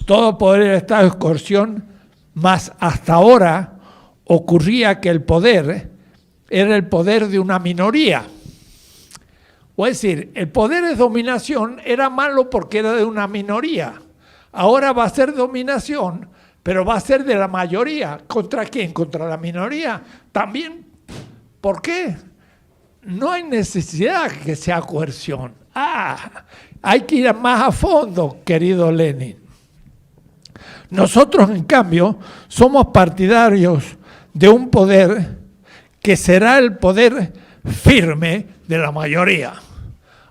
S1: Todo poder del Estado es coerción, mas hasta ahora ocurría que el poder era el poder de una minoría. O es decir, el poder de dominación era malo porque era de una minoría. Ahora va a ser dominación, pero va a ser de la mayoría. ¿Contra quién? ¿Contra la minoría? También. ¿Por qué? No hay necesidad que sea coerción. Hay que ir más a fondo, querido Lenin. Nosotros, en cambio, somos partidarios de un poder que será el poder firme de la mayoría.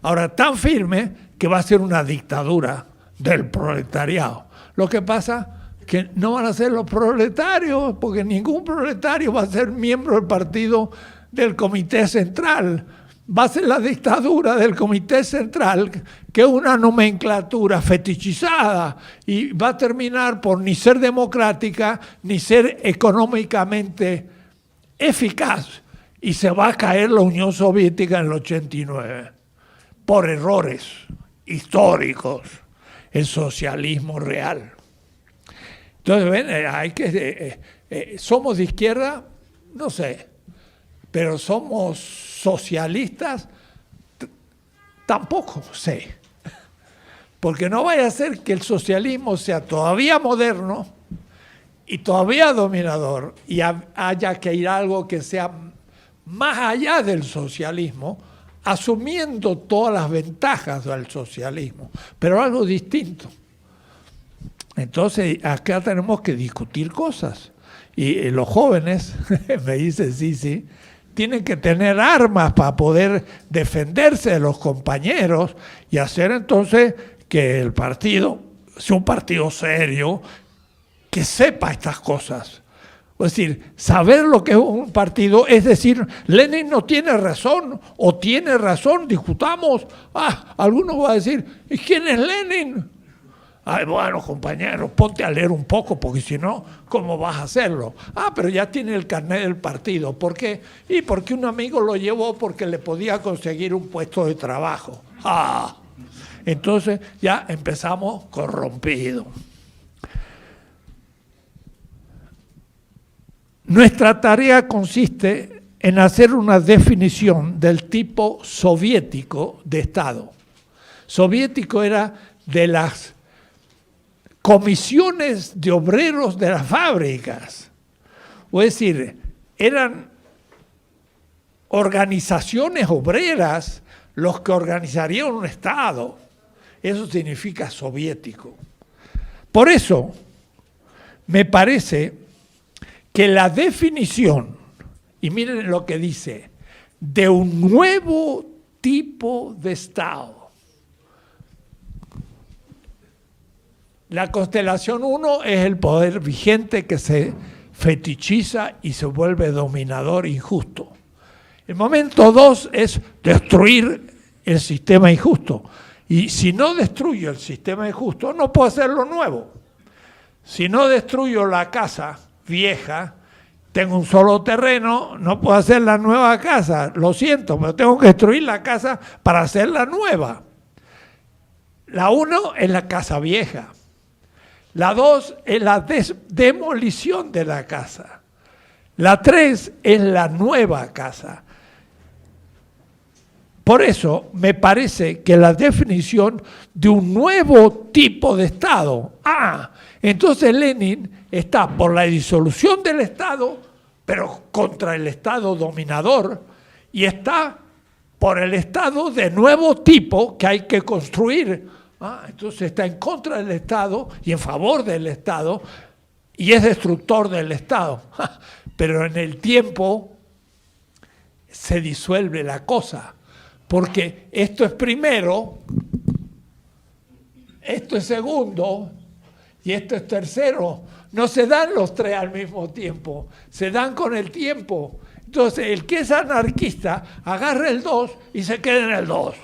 S1: Ahora, tan firme que va a ser una dictadura del proletariado. Lo que pasa es que no van a ser los proletarios, porque ningún proletario va a ser miembro del partido del Comité Central. Va a ser la dictadura del Comité Central, que es una nomenclatura fetichizada y va a terminar por ni ser democrática ni ser económicamente eficaz. Y se va a caer la Unión Soviética en el 89 por errores históricos, el socialismo real. Entonces, ven, somos de izquierda, no sé, pero somos socialistas, tampoco sé. Porque no vaya a ser que el socialismo sea todavía moderno y todavía dominador y haya que ir a algo que sea más allá del socialismo, asumiendo todas las ventajas del socialismo, pero algo distinto. Entonces, acá tenemos que discutir cosas. Y los jóvenes, me dice sí, tienen que tener armas para poder defenderse de los compañeros y hacer entonces que el partido sea un partido serio, que sepa estas cosas. Es decir, saber lo que es un partido es decir, Lenin no tiene razón o tiene razón, discutamos. Algunos van a decir, ¿y quién es Lenin? Bueno, compañeros, ponte a leer un poco, porque si no, ¿cómo vas a hacerlo? Pero ya tiene el carnet del partido. ¿Por qué? Y porque un amigo lo llevó porque le podía conseguir un puesto de trabajo. Entonces ya empezamos corrompidos. Nuestra tarea consiste en hacer una definición del tipo soviético de Estado. Soviético era de las comisiones de obreros de las fábricas. Es decir, eran organizaciones obreras los que organizarían un Estado. Eso significa soviético. Por eso, me parece que la definición, y miren lo que dice, de un nuevo tipo de Estado. La constelación 1 es el poder vigente que se fetichiza y se vuelve dominador injusto. El momento 2 es destruir el sistema injusto. Y si no destruyo el sistema injusto, no puedo hacer lo nuevo. Si no destruyo la casa vieja, tengo un solo terreno, no puedo hacer la nueva casa, lo siento, pero tengo que destruir la casa para hacer la nueva. La 1 es la casa vieja, la 2 es la demolición de la casa, la 3 es la nueva casa. Por eso me parece que la definición de un nuevo tipo de Estado, entonces Lenin está por la disolución del Estado, pero contra el Estado dominador, y está por el Estado de nuevo tipo que hay que construir. Entonces está en contra del Estado y en favor del Estado, y es destructor del Estado. Pero en el tiempo se disuelve la cosa, porque esto es primero, esto es segundo y esto es tercero. No se dan los tres al mismo tiempo, se dan con el tiempo. Entonces el que es anarquista agarra el 2 y se queda en el 2.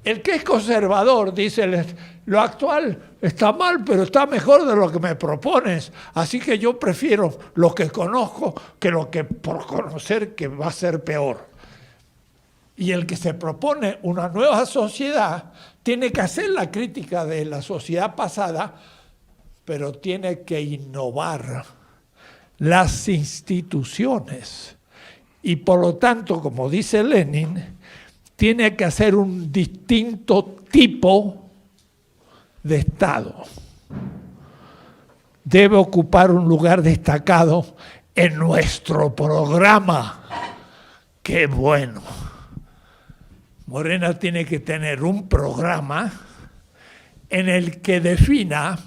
S1: El que es conservador dice, lo actual está mal, pero está mejor de lo que me propones. Así que yo prefiero lo que conozco que lo que por conocer que va a ser peor. Y el que se propone una nueva sociedad tiene que hacer la crítica de la sociedad pasada, pero tiene que innovar las instituciones. Y por lo tanto, como dice Lenin, tiene que hacer un distinto tipo de Estado. Debe ocupar un lugar destacado en nuestro programa. ¡Qué bueno! Morena tiene que tener un programa en el que defina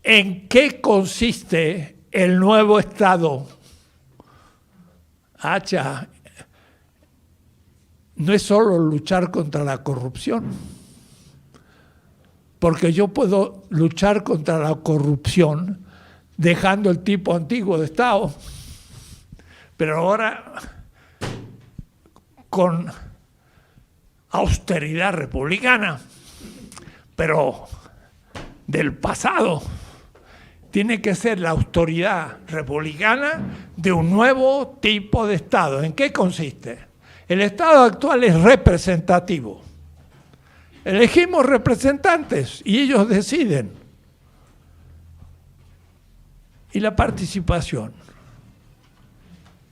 S1: en qué consiste el nuevo Estado. No es solo luchar contra la corrupción, porque yo puedo luchar contra la corrupción dejando el tipo antiguo de Estado, pero ahora con austeridad republicana, pero del pasado. Tiene que ser la autoridad republicana de un nuevo tipo de Estado. ¿En qué consiste? El Estado actual es representativo. Elegimos representantes y ellos deciden. Y la participación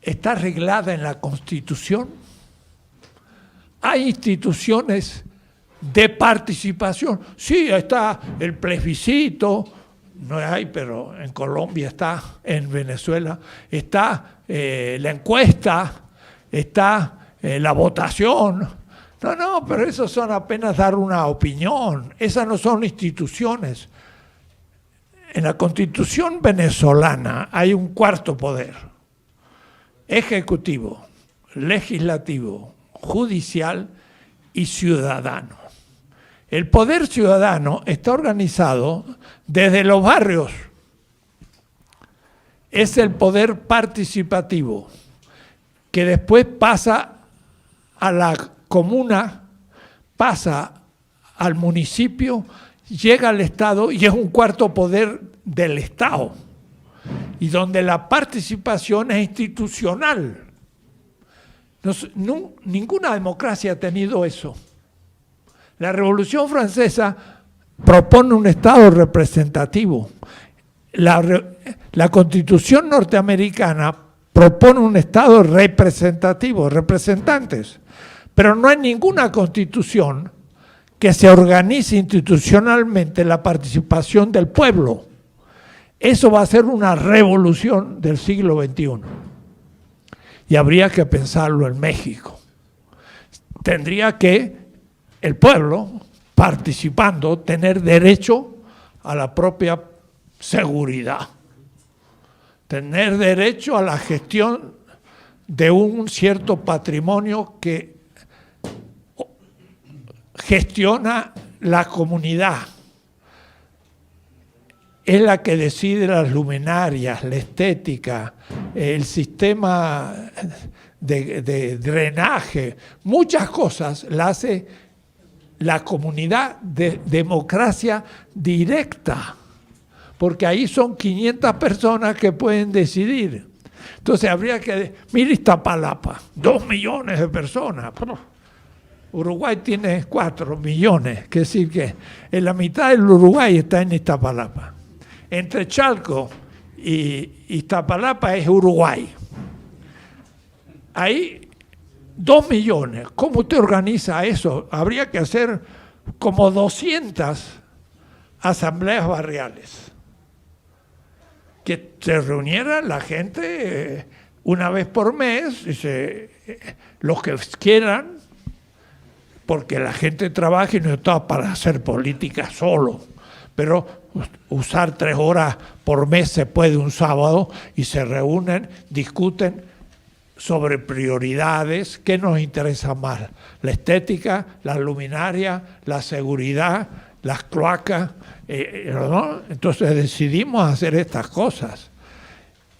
S1: está arreglada en la Constitución. Hay instituciones de participación. Sí, está el plebiscito, no hay, pero en Colombia está, en Venezuela está la encuesta, está la votación. No, pero eso son apenas dar una opinión. Esas no son instituciones. En la Constitución venezolana hay un cuarto poder: ejecutivo, legislativo, judicial y ciudadano. El poder ciudadano está organizado desde los barrios. Es el poder participativo, que después pasa a la comuna, pasa al municipio, llega al Estado y es un cuarto poder del Estado, y donde la participación es institucional. Ninguna democracia ha tenido eso. La Revolución Francesa propone un Estado representativo. La Constitución norteamericana propone un Estado representativo, representantes. Pero no hay ninguna constitución que se organice institucionalmente la participación del pueblo. Eso va a ser una revolución del siglo XXI. Y habría que pensarlo en México. Tendría que el pueblo, participando, tener derecho a la propia seguridad, tener derecho a la gestión de un cierto patrimonio que gestiona la comunidad. Es la que decide las luminarias, la estética, el sistema de drenaje, muchas cosas las hace la comunidad de democracia directa, porque ahí son 500 personas que pueden decidir. Entonces habría que, mira Iztapalapa, 2 millones de personas. Uruguay tiene 4 millones, es decir que en la mitad del Uruguay está en Iztapalapa. Entre Chalco y Iztapalapa es Uruguay. Ahí 2 millones. ¿Cómo usted organiza eso? Habría que hacer como 200 asambleas barriales. Que se reuniera la gente una vez por mes, los que quieran, porque la gente trabaja y no está para hacer política solo. Pero usar 3 horas por mes se puede un sábado y se reúnen, discuten sobre prioridades, qué nos interesa más, la estética, la luminaria, la seguridad, las cloacas, ¿no? Entonces decidimos hacer estas cosas.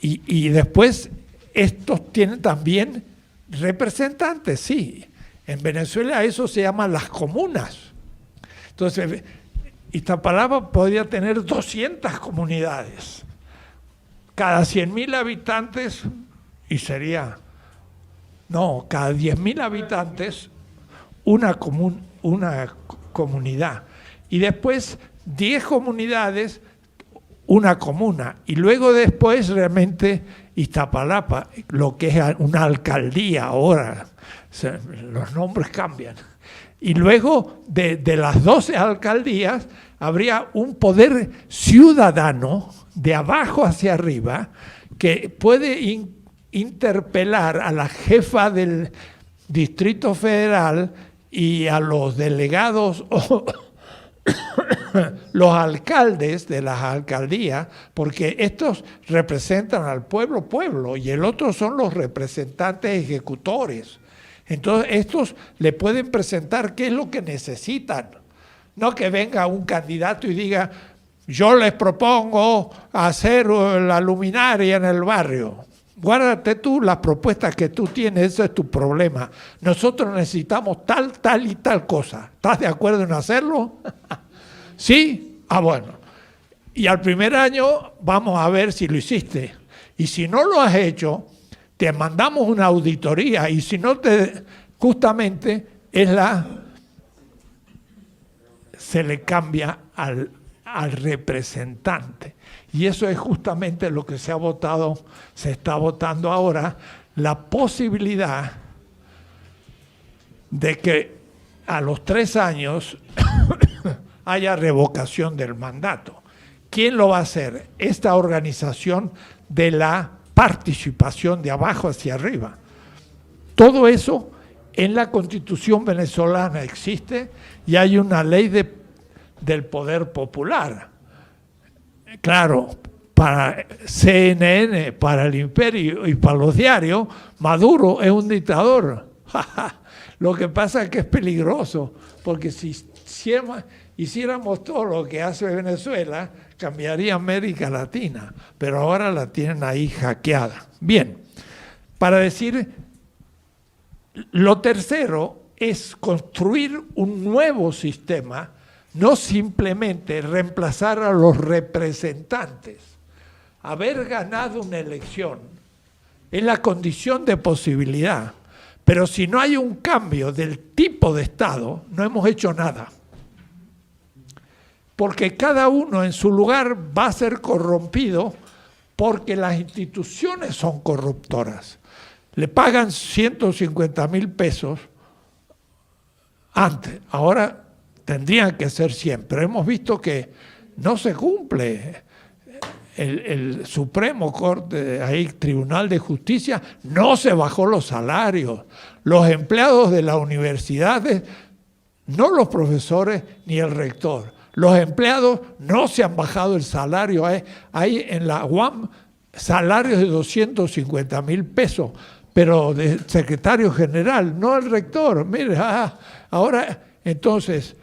S1: Y después estos tienen también representantes, sí. En Venezuela eso se llama las comunas. Entonces, Iztapalapa podría tener 200 comunidades. Cada 100.000 habitantes, y sería, no, cada 10.000 habitantes, una comunidad. Y después 10 comunidades, una comuna. Y luego después realmente Iztapalapa, lo que es una alcaldía ahora, los nombres cambian. Y luego de las 12 alcaldías habría un poder ciudadano de abajo hacia arriba que puede interpelar a la jefa del Distrito Federal y a los delegados o los alcaldes de las alcaldías, porque estos representan al pueblo, y el otro son los representantes ejecutores. Entonces estos le pueden presentar qué es lo que necesitan. No que venga un candidato y diga, yo les propongo hacer la luminaria en el barrio. Guárdate tú las propuestas que tú tienes, ese es tu problema. Nosotros necesitamos tal y tal cosa. ¿Estás de acuerdo en hacerlo? ¿Sí? Ah, bueno. Y al primer año vamos a ver si lo hiciste. Y si no lo has hecho, te mandamos una auditoría. Y si no, justamente se le cambia al representante. Y eso es justamente lo que se está votando ahora, la posibilidad de que a los 3 años haya revocación del mandato. ¿Quién lo va a hacer? Esta organización de la participación de abajo hacia arriba. Todo eso en la Constitución venezolana existe y hay una ley del poder popular. Claro, para CNN, para el Imperio y para los diarios, Maduro es un dictador. Lo que pasa es que es peligroso, porque si hiciéramos todo lo que hace Venezuela, cambiaría América Latina, pero ahora la tienen ahí hackeada. Bien, para decir, lo tercero es construir un nuevo sistema, no simplemente reemplazar a los representantes. Haber ganado una elección es la condición de posibilidad, pero si no hay un cambio del tipo de Estado, no hemos hecho nada. Porque cada uno en su lugar va a ser corrompido porque las instituciones son corruptoras. Le pagan 150,000 pesos antes, ahora tendrían que ser 100, pero hemos visto que no se cumple. El Supremo Corte, ahí, Tribunal de Justicia, no se bajó los salarios. Los empleados de las universidades, no los profesores ni el rector, los empleados no se han bajado el salario. Hay en la UAM salarios de 250,000 pesos, pero de secretario general, no el rector. Mire, ahora, entonces,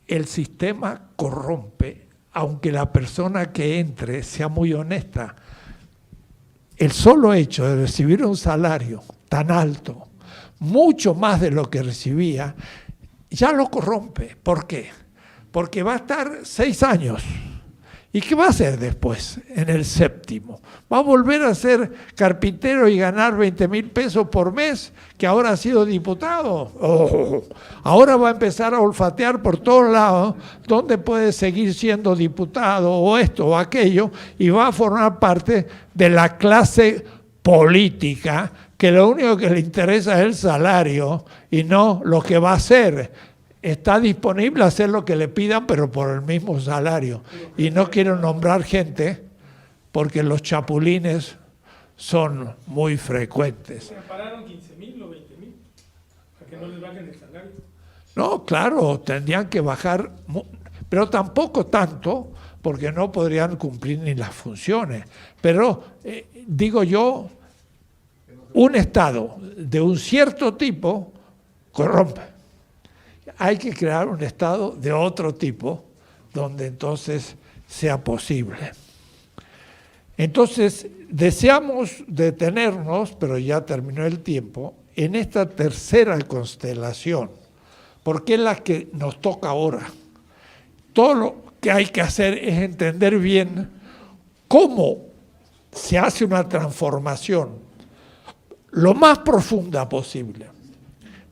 S1: el sistema corrompe, aunque la persona que entre sea muy honesta. El solo hecho de recibir un salario tan alto, mucho más de lo que recibía, ya lo corrompe. ¿Por qué? Porque va a estar 6 años. ¿Y qué va a hacer después, en el 7º? ¿Va a volver a ser carpintero y ganar 20,000 pesos por mes, que ahora ha sido diputado? Ahora va a empezar a olfatear por todos lados dónde puede seguir siendo diputado, o esto o aquello, y va a formar parte de la clase política que lo único que le interesa es el salario y no lo que va a hacer. Está disponible a hacer lo que le pidan, pero por el mismo salario. Y no quiero nombrar gente porque los chapulines son muy frecuentes.
S2: ¿Se ampararon 15.000 o 20.000 para que no les bajen el salario?
S1: No, claro, tendrían que bajar, pero tampoco tanto, porque no podrían cumplir ni las funciones. Pero, digo yo, un Estado de un cierto tipo corrompe. Hay que crear un Estado de otro tipo, donde entonces sea posible. Entonces, deseamos detenernos, pero ya terminó el tiempo, en esta tercera constelación, porque es la que nos toca ahora. Todo lo que hay que hacer es entender bien cómo se hace una transformación lo más profunda posible.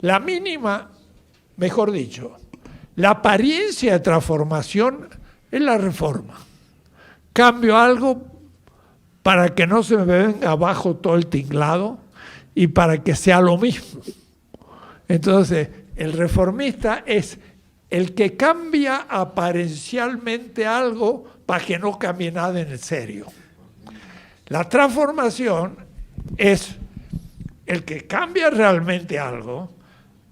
S1: La mínima, mejor dicho, la apariencia de transformación es la reforma. Cambio algo para que no se me venga abajo todo el tinglado y para que sea lo mismo. Entonces, el reformista es el que cambia aparencialmente algo para que no cambie nada en el serio. La transformación es el que cambia realmente algo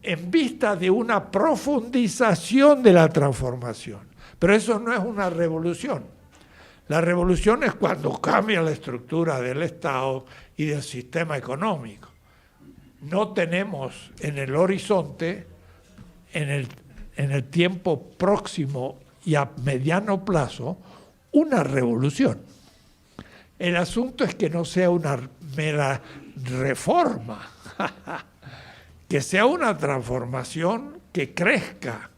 S1: en vista de una profundización de la transformación. Pero eso no es una revolución. La revolución es cuando cambia la estructura del Estado y del sistema económico. No tenemos en el horizonte, en el tiempo próximo y a mediano plazo, una revolución. El asunto es que no sea una mera reforma, que sea una transformación que crezca.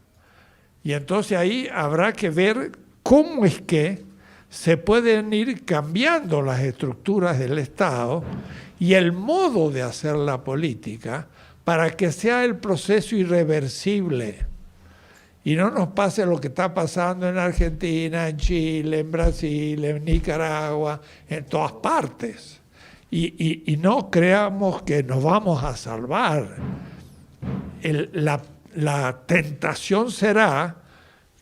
S1: Y entonces ahí habrá que ver cómo es que se pueden ir cambiando las estructuras del Estado y el modo de hacer la política para que sea el proceso irreversible y no nos pase lo que está pasando en Argentina, en Chile, en Brasil, en Nicaragua, en todas partes. Y no creamos que nos vamos a salvar. La tentación será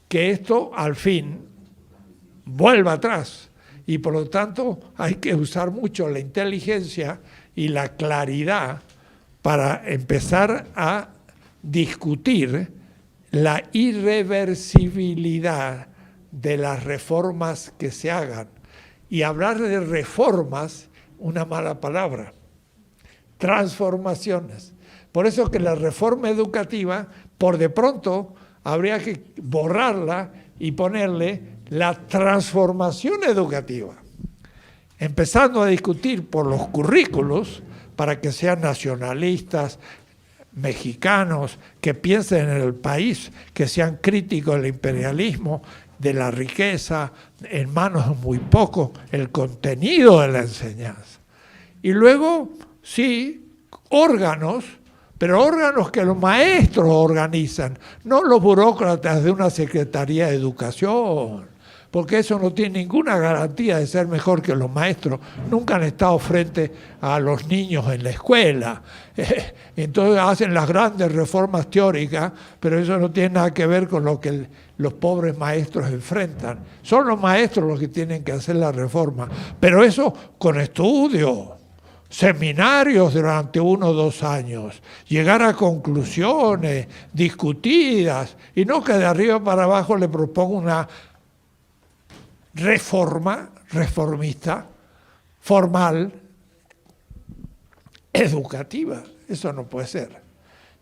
S1: que esto al fin vuelva atrás y por lo tanto hay que usar mucho la inteligencia y la claridad para empezar a discutir la irreversibilidad de las reformas que se hagan. Y hablar de reformas, una mala palabra, transformaciones. Por eso que la reforma educativa, por de pronto, habría que borrarla y ponerle la transformación educativa, empezando a discutir por los currículos para que sean nacionalistas, mexicanos, que piensen en el país, que sean críticos del imperialismo, de la riqueza, en manos de muy pocos, el contenido de la enseñanza. Y luego, sí, órganos, pero órganos que los maestros organizan, no los burócratas de una Secretaría de Educación, porque eso no tiene ninguna garantía de ser mejor que los maestros. Nunca han estado frente a los niños en la escuela. Entonces hacen las grandes reformas teóricas, pero eso no tiene nada que ver con lo que los pobres maestros enfrentan. Son los maestros los que tienen que hacer la reforma, pero eso con estudio, seminarios durante 1 o 2 años, llegar a conclusiones discutidas, y no que de arriba para abajo le proponga una reformista, formal, educativa. Eso no puede ser.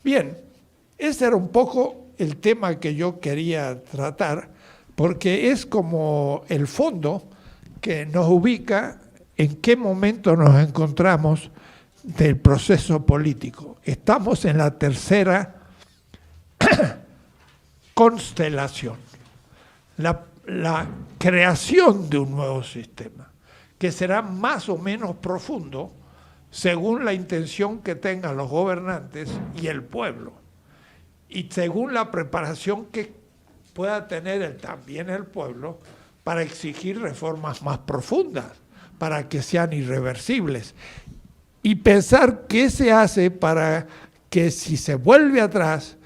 S1: Bien, ese era un poco el tema que yo quería tratar, porque es como el fondo que nos ubica en qué momento nos encontramos del proceso político. Estamos en la tercera constelación. La creación de un nuevo sistema, que será más o menos profundo según la intención que tengan los gobernantes y el pueblo, y según la preparación que pueda tener también el pueblo para exigir reformas más profundas, para que sean irreversibles. y pensar qué se hace para que si se vuelve atrás,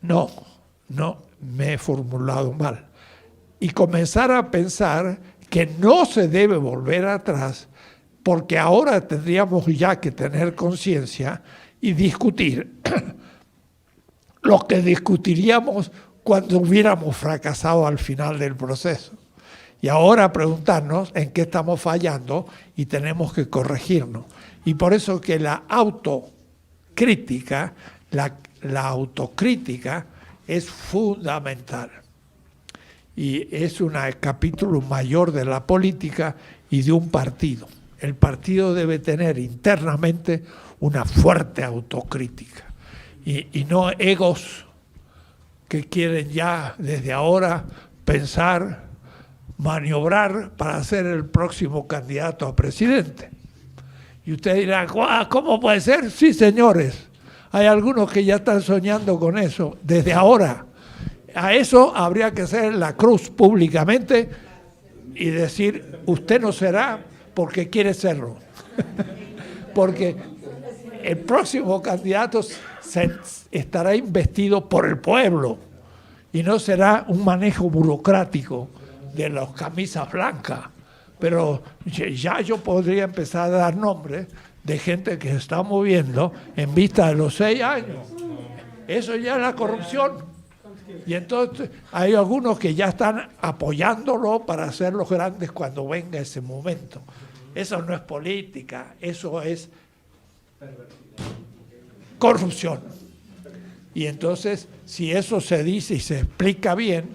S1: no, me he formulado mal, y comenzar a pensar que no se debe volver atrás, porque ahora tendríamos ya que tener conciencia y discutir lo que discutiríamos cuando hubiéramos fracasado al final del proceso. Y ahora preguntarnos en qué estamos fallando y tenemos que corregirnos. Y por eso que la autocrítica, la autocrítica es fundamental. Y es un capítulo mayor de la política y de un partido. El partido debe tener internamente una fuerte autocrítica y no egos que quieren ya desde ahora pensar, maniobrar para ser el próximo candidato a presidente. Y ustedes dirán, ¿cómo puede ser? Sí, señores, hay algunos que ya están soñando con eso desde ahora. A eso habría que hacer la cruz públicamente y decir, usted no será porque quiere serlo. Porque el próximo candidato estará investido por el pueblo y no será un manejo burocrático de las camisas blancas. Pero ya yo podría empezar a dar nombres de gente que se está moviendo en vista de los 6 años. Eso ya es la corrupción. Y entonces hay algunos que ya están apoyándolo para hacerlos grandes cuando venga ese momento. Eso no es política, eso es corrupción. Y entonces, si eso se dice y se explica bien,